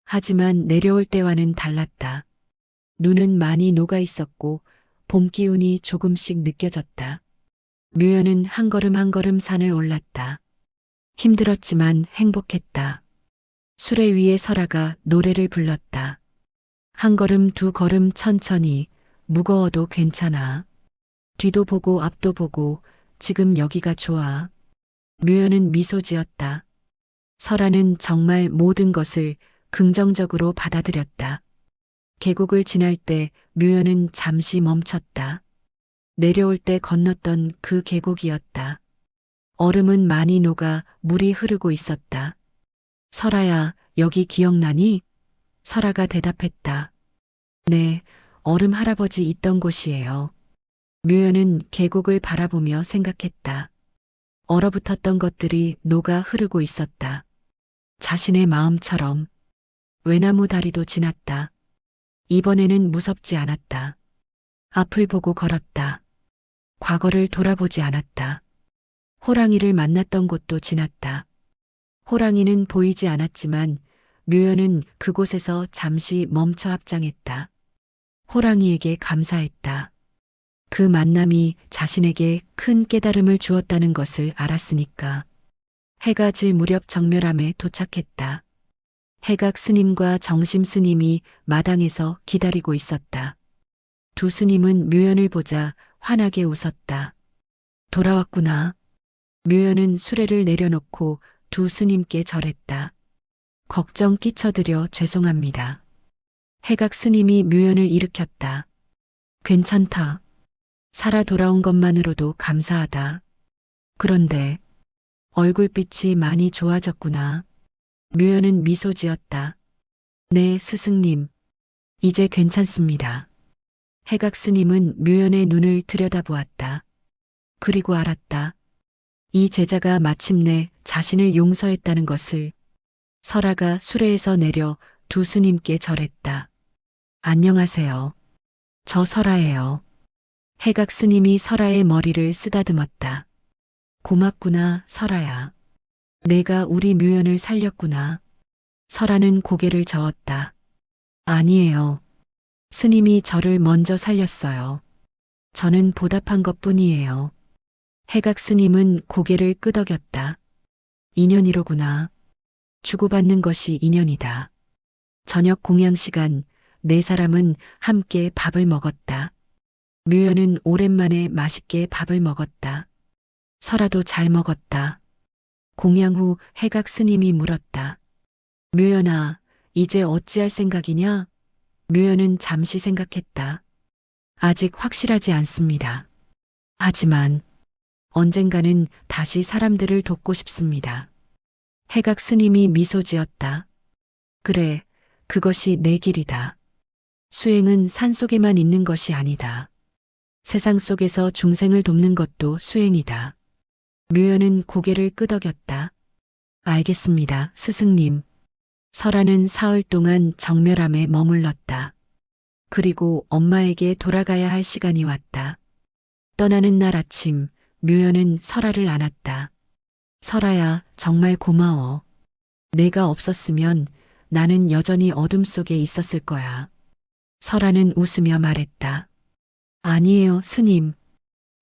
하지만 내려올 때와는 달랐다. 눈은 많이 녹아 있었고 봄 기운이 조금씩 느껴졌다. 묘연은 한 걸음 한 걸음 산을 올랐다. 힘들었지만 행복했다. 수레 위에 설아가 노래를 불렀다. 한 걸음 두 걸음 천천히, 무거워도 괜찮아. 뒤도 보고 앞도 보고 지금 여기가 좋아. 묘연은 미소 지었다. 설아는 정말 모든 것을 긍정적으로 받아들였다. 계곡을 지날 때 묘연은 잠시 멈췄다. 내려올 때 건넜던 그 계곡이었다. 얼음은 많이 녹아 물이 흐르고 있었다. 설아야, 여기 기억나니? 설아가 대답했다. 네, 얼음 할아버지 있던 곳이에요. 묘연은 계곡을 바라보며 생각했다. 얼어붙었던 것들이 녹아 흐르고 있었다. 자신의 마음처럼. 외나무 다리도 지났다. 이번에는 무섭지 않았다. 앞을 보고 걸었다. 과거를 돌아보지 않았다. 호랑이를 만났던 곳도 지났다. 호랑이는 보이지 않았지만 묘연은 그곳에서 잠시 멈춰 합장했다. 호랑이에게 감사했다. 그 만남이 자신에게 큰 깨달음을 주었다는 것을 알았으니까. 해가 질 무렵 정멸암에 도착했다. 해각 스님과 정심 스님이 마당에서 기다리고 있었다. 두 스님은 묘연을 보자 환하게 웃었다. 돌아왔구나. 묘연은 수레를 내려놓고 두 스님께 절했다. 걱정 끼쳐드려 죄송합니다. 해각 스님이 묘연을 일으켰다. 괜찮다. 살아 돌아온 것만으로도 감사하다. 그런데 얼굴빛이 많이 좋아졌구나. 묘연은 미소 지었다. 네, 스승님. 이제 괜찮습니다. 해각 스님은 묘연의 눈을 들여다보았다. 그리고 알았다. 이 제자가 마침내 자신을 용서했다는 것을. 설아가 수레에서 내려 두 스님께 절했다. 안녕하세요. 저 설아예요. 해각 스님이 설아의 머리를 쓰다듬었다. 고맙구나, 설아야. 내가 우리 묘연을 살렸구나. 설아는 고개를 저었다. 아니에요. 스님이 저를 먼저 살렸어요. 저는 보답한 것뿐이에요. 해각 스님은 고개를 끄덕였다. 인연이로구나. 주고받는 것이 인연이다. 저녁 공양 시간, 네 사람은 함께 밥을 먹었다. 묘연은 오랜만에 맛있게 밥을 먹었다. 설아도 잘 먹었다. 공양 후 해각 스님이 물었다. 묘연아, 이제 어찌할 생각이냐? 묘연은 잠시 생각했다. 아직 확실하지 않습니다. 하지만 언젠가는 다시 사람들을 돕고 싶습니다. 해각 스님이 미소 지었다. 그래, 그것이 내 길이다. 수행은 산속에만 있는 것이 아니다. 세상 속에서 중생을 돕는 것도 수행이다. 묘연은 고개를 끄덕였다. 알겠습니다, 스승님. 설아는 사흘 동안 정멸암에 머물렀다. 그리고 엄마에게 돌아가야 할 시간이 왔다. 떠나는 날 아침, 묘연은 설아를 안았다. 설아야, 정말 고마워. 내가 없었으면 나는 여전히 어둠 속에 있었을 거야. 설아는 웃으며 말했다. 아니에요, 스님.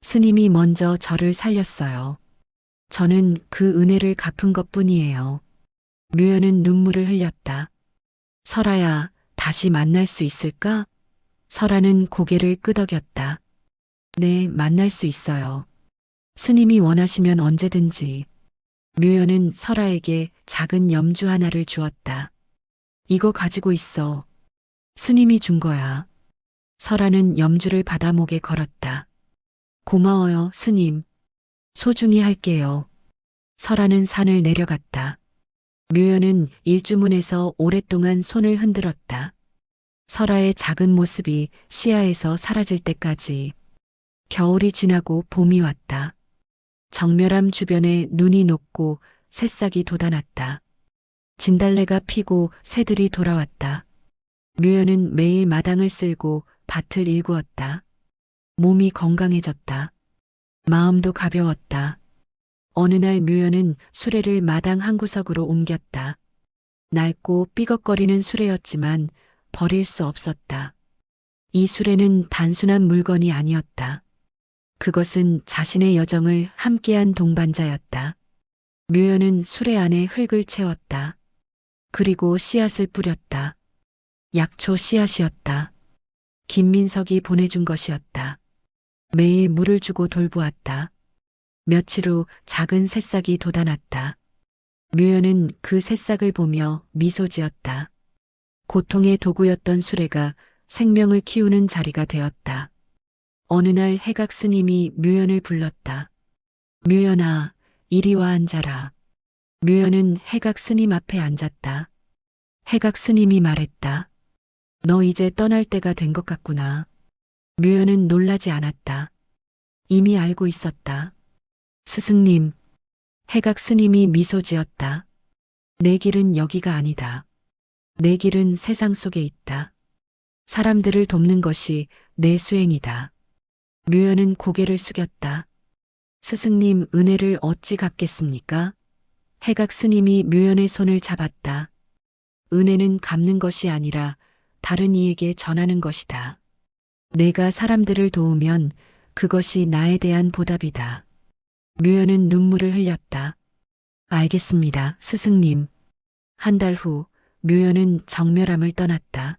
스님이 먼저 저를 살렸어요. 저는 그 은혜를 갚은 것뿐이에요. 묘연은 눈물을 흘렸다. 설아야, 다시 만날 수 있을까? 설아는 고개를 끄덕였다. 네, 만날 수 있어요. 스님이 원하시면 언제든지. 묘연은 설아에게 작은 염주 하나를 주었다. 이거 가지고 있어. 스님이 준 거야. 설아는 염주를 받아 목에 걸었다. 고마워요, 스님. 소중히 할게요. 설아는 산을 내려갔다. 묘연은 일주문에서 오랫동안 손을 흔들었다. 설아의 작은 모습이 시야에서 사라질 때까지. 겨울이 지나고 봄이 왔다. 정멸암 주변에 눈이 녹고 새싹이 돋아났다. 진달래가 피고 새들이 돌아왔다. 묘연은 매일 마당을 쓸고 밭을 일구었다. 몸이 건강해졌다. 마음도 가벼웠다. 어느 날 묘연은 수레를 마당 한 구석으로 옮겼다. 낡고 삐걱거리는 수레였지만 버릴 수 없었다. 이 수레는 단순한 물건이 아니었다. 그것은 자신의 여정을 함께한 동반자였다. 묘연은 수레 안에 흙을 채웠다. 그리고 씨앗을 뿌렸다. 약초 씨앗이었다. 김민석이 보내준 것이었다. 매일 물을 주고 돌보았다. 며칠 후 작은 새싹이 돋아났다. 묘연은 그 새싹을 보며 미소 지었다. 고통의 도구였던 수레가 생명을 키우는 자리가 되었다. 어느 날 해각 스님이 묘연을 불렀다. 묘연아, 이리 와 앉아라. 묘연은 해각 스님 앞에 앉았다. 해각 스님이 말했다. 너 이제 떠날 때가 된 것 같구나. 묘연은 놀라지 않았다. 이미 알고 있었다. 스승님, 해각 스님이 미소 지었다. 내 길은 여기가 아니다. 내 길은 세상 속에 있다. 사람들을 돕는 것이 내 수행이다. 묘연은 고개를 숙였다. 스승님 은혜를 어찌 갚겠습니까? 해각 스님이 묘연의 손을 잡았다. 은혜는 갚는 것이 아니라 다른 이에게 전하는 것이다. 내가 사람들을 도우면 그것이 나에 대한 보답이다. 묘연은 눈물을 흘렸다. 알겠습니다, 스승님. 한 달 후 묘연은 정멸암을 떠났다.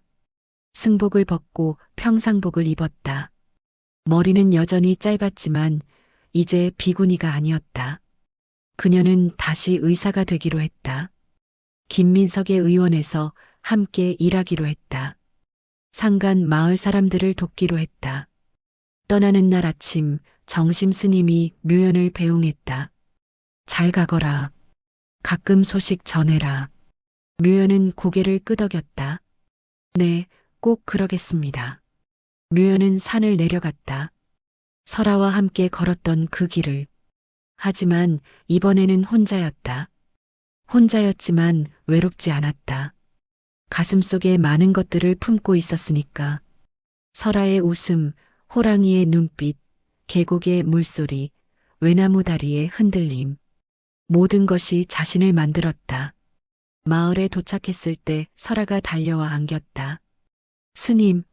승복을 벗고 평상복을 입었다. 머리는 여전히 짧았지만 이제 비구니가 아니었다. 그녀는 다시 의사가 되기로 했다. 김민석의 의원에서 함께 일하기로 했다. 상간 마을 사람들을 돕기로 했다. 떠나는 날 아침 정심 스님이 묘연을 배웅했다. 잘 가거라. 가끔 소식 전해라. 묘연은 고개를 끄덕였다. 네, 꼭 그러겠습니다. 묘연은 산을 내려갔다. 설아와 함께 걸었던 그 길을. 하지만 이번에는 혼자였다. 혼자였지만 외롭지 않았다. 가슴속에 많은 것들을 품고 있었으니까. 설아의 웃음, 호랑이의 눈빛, 계곡의 물소리, 외나무 다리의 흔들림. 모든 것이 자신을 만들었다. 마을에 도착했을 때 설아가 달려와 안겼다. 스님,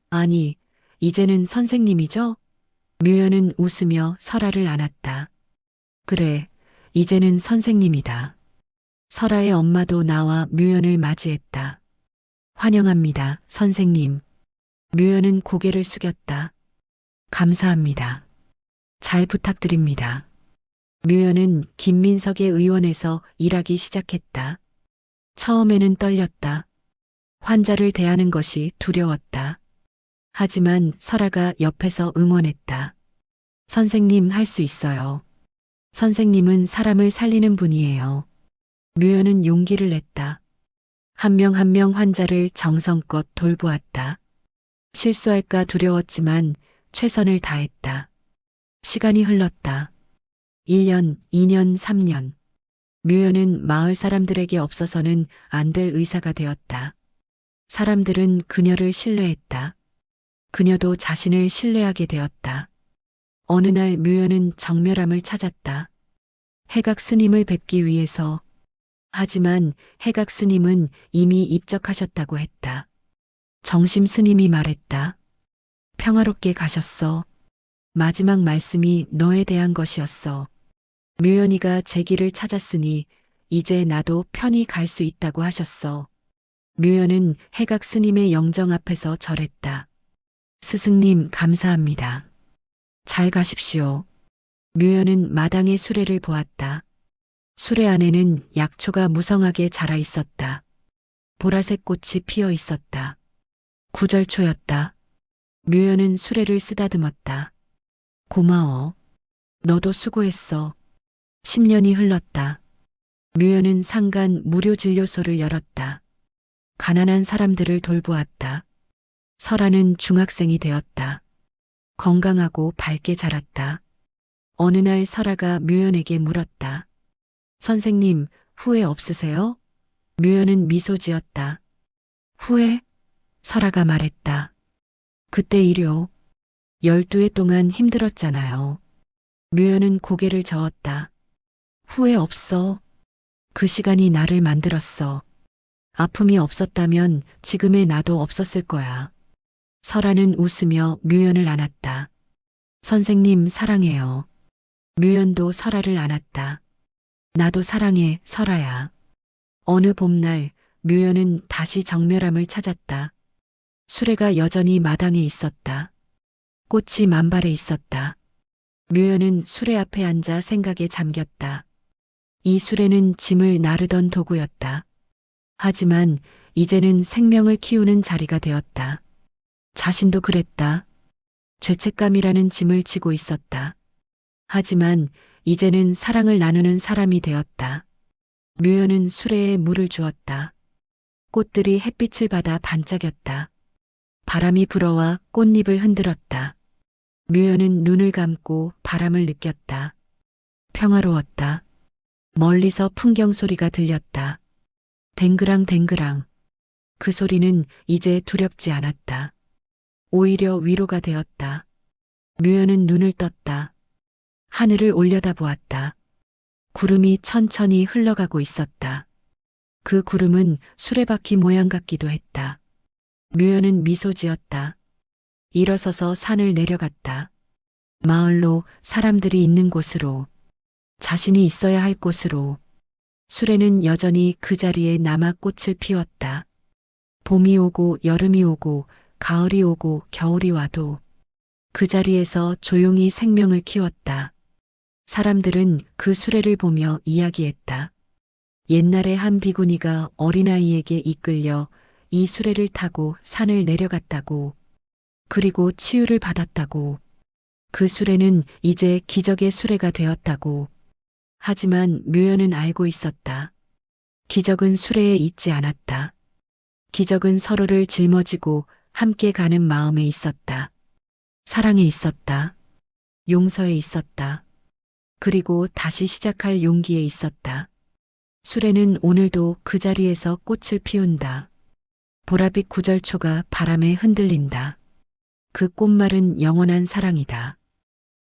아니, 이제는 선생님이죠? 묘연은 웃으며 설아를 안았다. 그래, 이제는 선생님이다. 설아의 엄마도 나와 묘연을 맞이했다. 환영합니다, 선생님. 묘연은 고개를 숙였다. 감사합니다. 잘 부탁드립니다. 묘연은 김민석의 의원에서 일하기 시작했다. 처음에는 떨렸다. 환자를 대하는 것이 두려웠다. 하지만 설아가 옆에서 응원했다. 선생님 할 수 있어요. 선생님은 사람을 살리는 분이에요. 묘연은 용기를 냈다. 한 명 한 명 환자를 정성껏 돌보았다. 실수할까 두려웠지만 최선을 다했다. 시간이 흘렀다. 1년, 2년, 3년. 묘연은 마을 사람들에게 없어서는 안 될 의사가 되었다. 사람들은 그녀를 신뢰했다. 그녀도 자신을 신뢰하게 되었다. 어느 날 묘연은 정멸암을 찾았다. 해각 스님을 뵙기 위해서. 하지만 해각 스님은 이미 입적하셨다고 했다. 정심 스님이 말했다. 평화롭게 가셨어. 마지막 말씀이 너에 대한 것이었어. 묘연이가 제 길을 찾았으니 이제 나도 편히 갈 수 있다고 하셨어. 묘연은 해각 스님의 영정 앞에서 절했다. 스승님 감사합니다. 잘 가십시오. 묘연은 마당의 수레를 보았다. 수레 안에는 약초가 무성하게 자라 있었다. 보라색 꽃이 피어 있었다. 구절초였다. 묘연은 수레를 쓰다듬었다. 고마워. 너도 수고했어. 10년이 흘렀다. 묘연은 상간 무료 진료소를 열었다. 가난한 사람들을 돌보았다. 설아는 중학생이 되었다. 건강하고 밝게 자랐다. 어느 날 설아가 묘연에게 물었다. 선생님, 후회 없으세요? 묘연은 미소 지었다. 후회? 설아가 말했다. 그때 일요. 12해 동안 힘들었잖아요. 묘연은 고개를 저었다. 후회 없어. 그 시간이 나를 만들었어. 아픔이 없었다면 지금의 나도 없었을 거야. 설아는 웃으며 묘연을 안았다. 선생님 사랑해요. 묘연도 설아를 안았다. 나도 사랑해, 설아야. 어느 봄날 묘연은 다시 정멸암을 찾았다. 수레가 여전히 마당에 있었다. 꽃이 만발해 있었다. 묘연은 수레 앞에 앉아 생각에 잠겼다. 이 수레는 짐을 나르던 도구였다. 하지만 이제는 생명을 키우는 자리가 되었다. 자신도 그랬다. 죄책감이라는 짐을 지고 있었다. 하지만 이제는 사랑을 나누는 사람이 되었다. 묘연은 수레에 물을 주었다. 꽃들이 햇빛을 받아 반짝였다. 바람이 불어와 꽃잎을 흔들었다. 묘연은 눈을 감고 바람을 느꼈다. 평화로웠다. 멀리서 풍경 소리가 들렸다. 댕그랑 댕그랑. 그 소리는 이제 두렵지 않았다. 오히려 위로가 되었다. 묘연은 눈을 떴다. 하늘을 올려다보았다. 구름이 천천히 흘러가고 있었다. 그 구름은 수레바퀴 모양 같기도 했다. 묘연은 미소 지었다. 일어서서 산을 내려갔다. 마을로, 사람들이 있는 곳으로, 자신이 있어야 할 곳으로. 수레는 여전히 그 자리에 남아 꽃을 피웠다. 봄이 오고 여름이 오고 가을이 오고 겨울이 와도 그 자리에서 조용히 생명을 키웠다. 사람들은 그 수레를 보며 이야기했다. 옛날에 한 비구니가 어린아이에게 이끌려 이 수레를 타고 산을 내려갔다고. 그리고 치유를 받았다고. 그 수레는 이제 기적의 수레가 되었다고. 하지만 묘연은 알고 있었다. 기적은 수레에 있지 않았다. 기적은 서로를 짊어지고 함께 가는 마음에 있었다. 사랑에 있었다. 용서에 있었다. 그리고 다시 시작할 용기에 있었다. 수레는 오늘도 그 자리에서 꽃을 피운다. 보랏빛 구절초가 바람에 흔들린다. 그 꽃말은 영원한 사랑이다.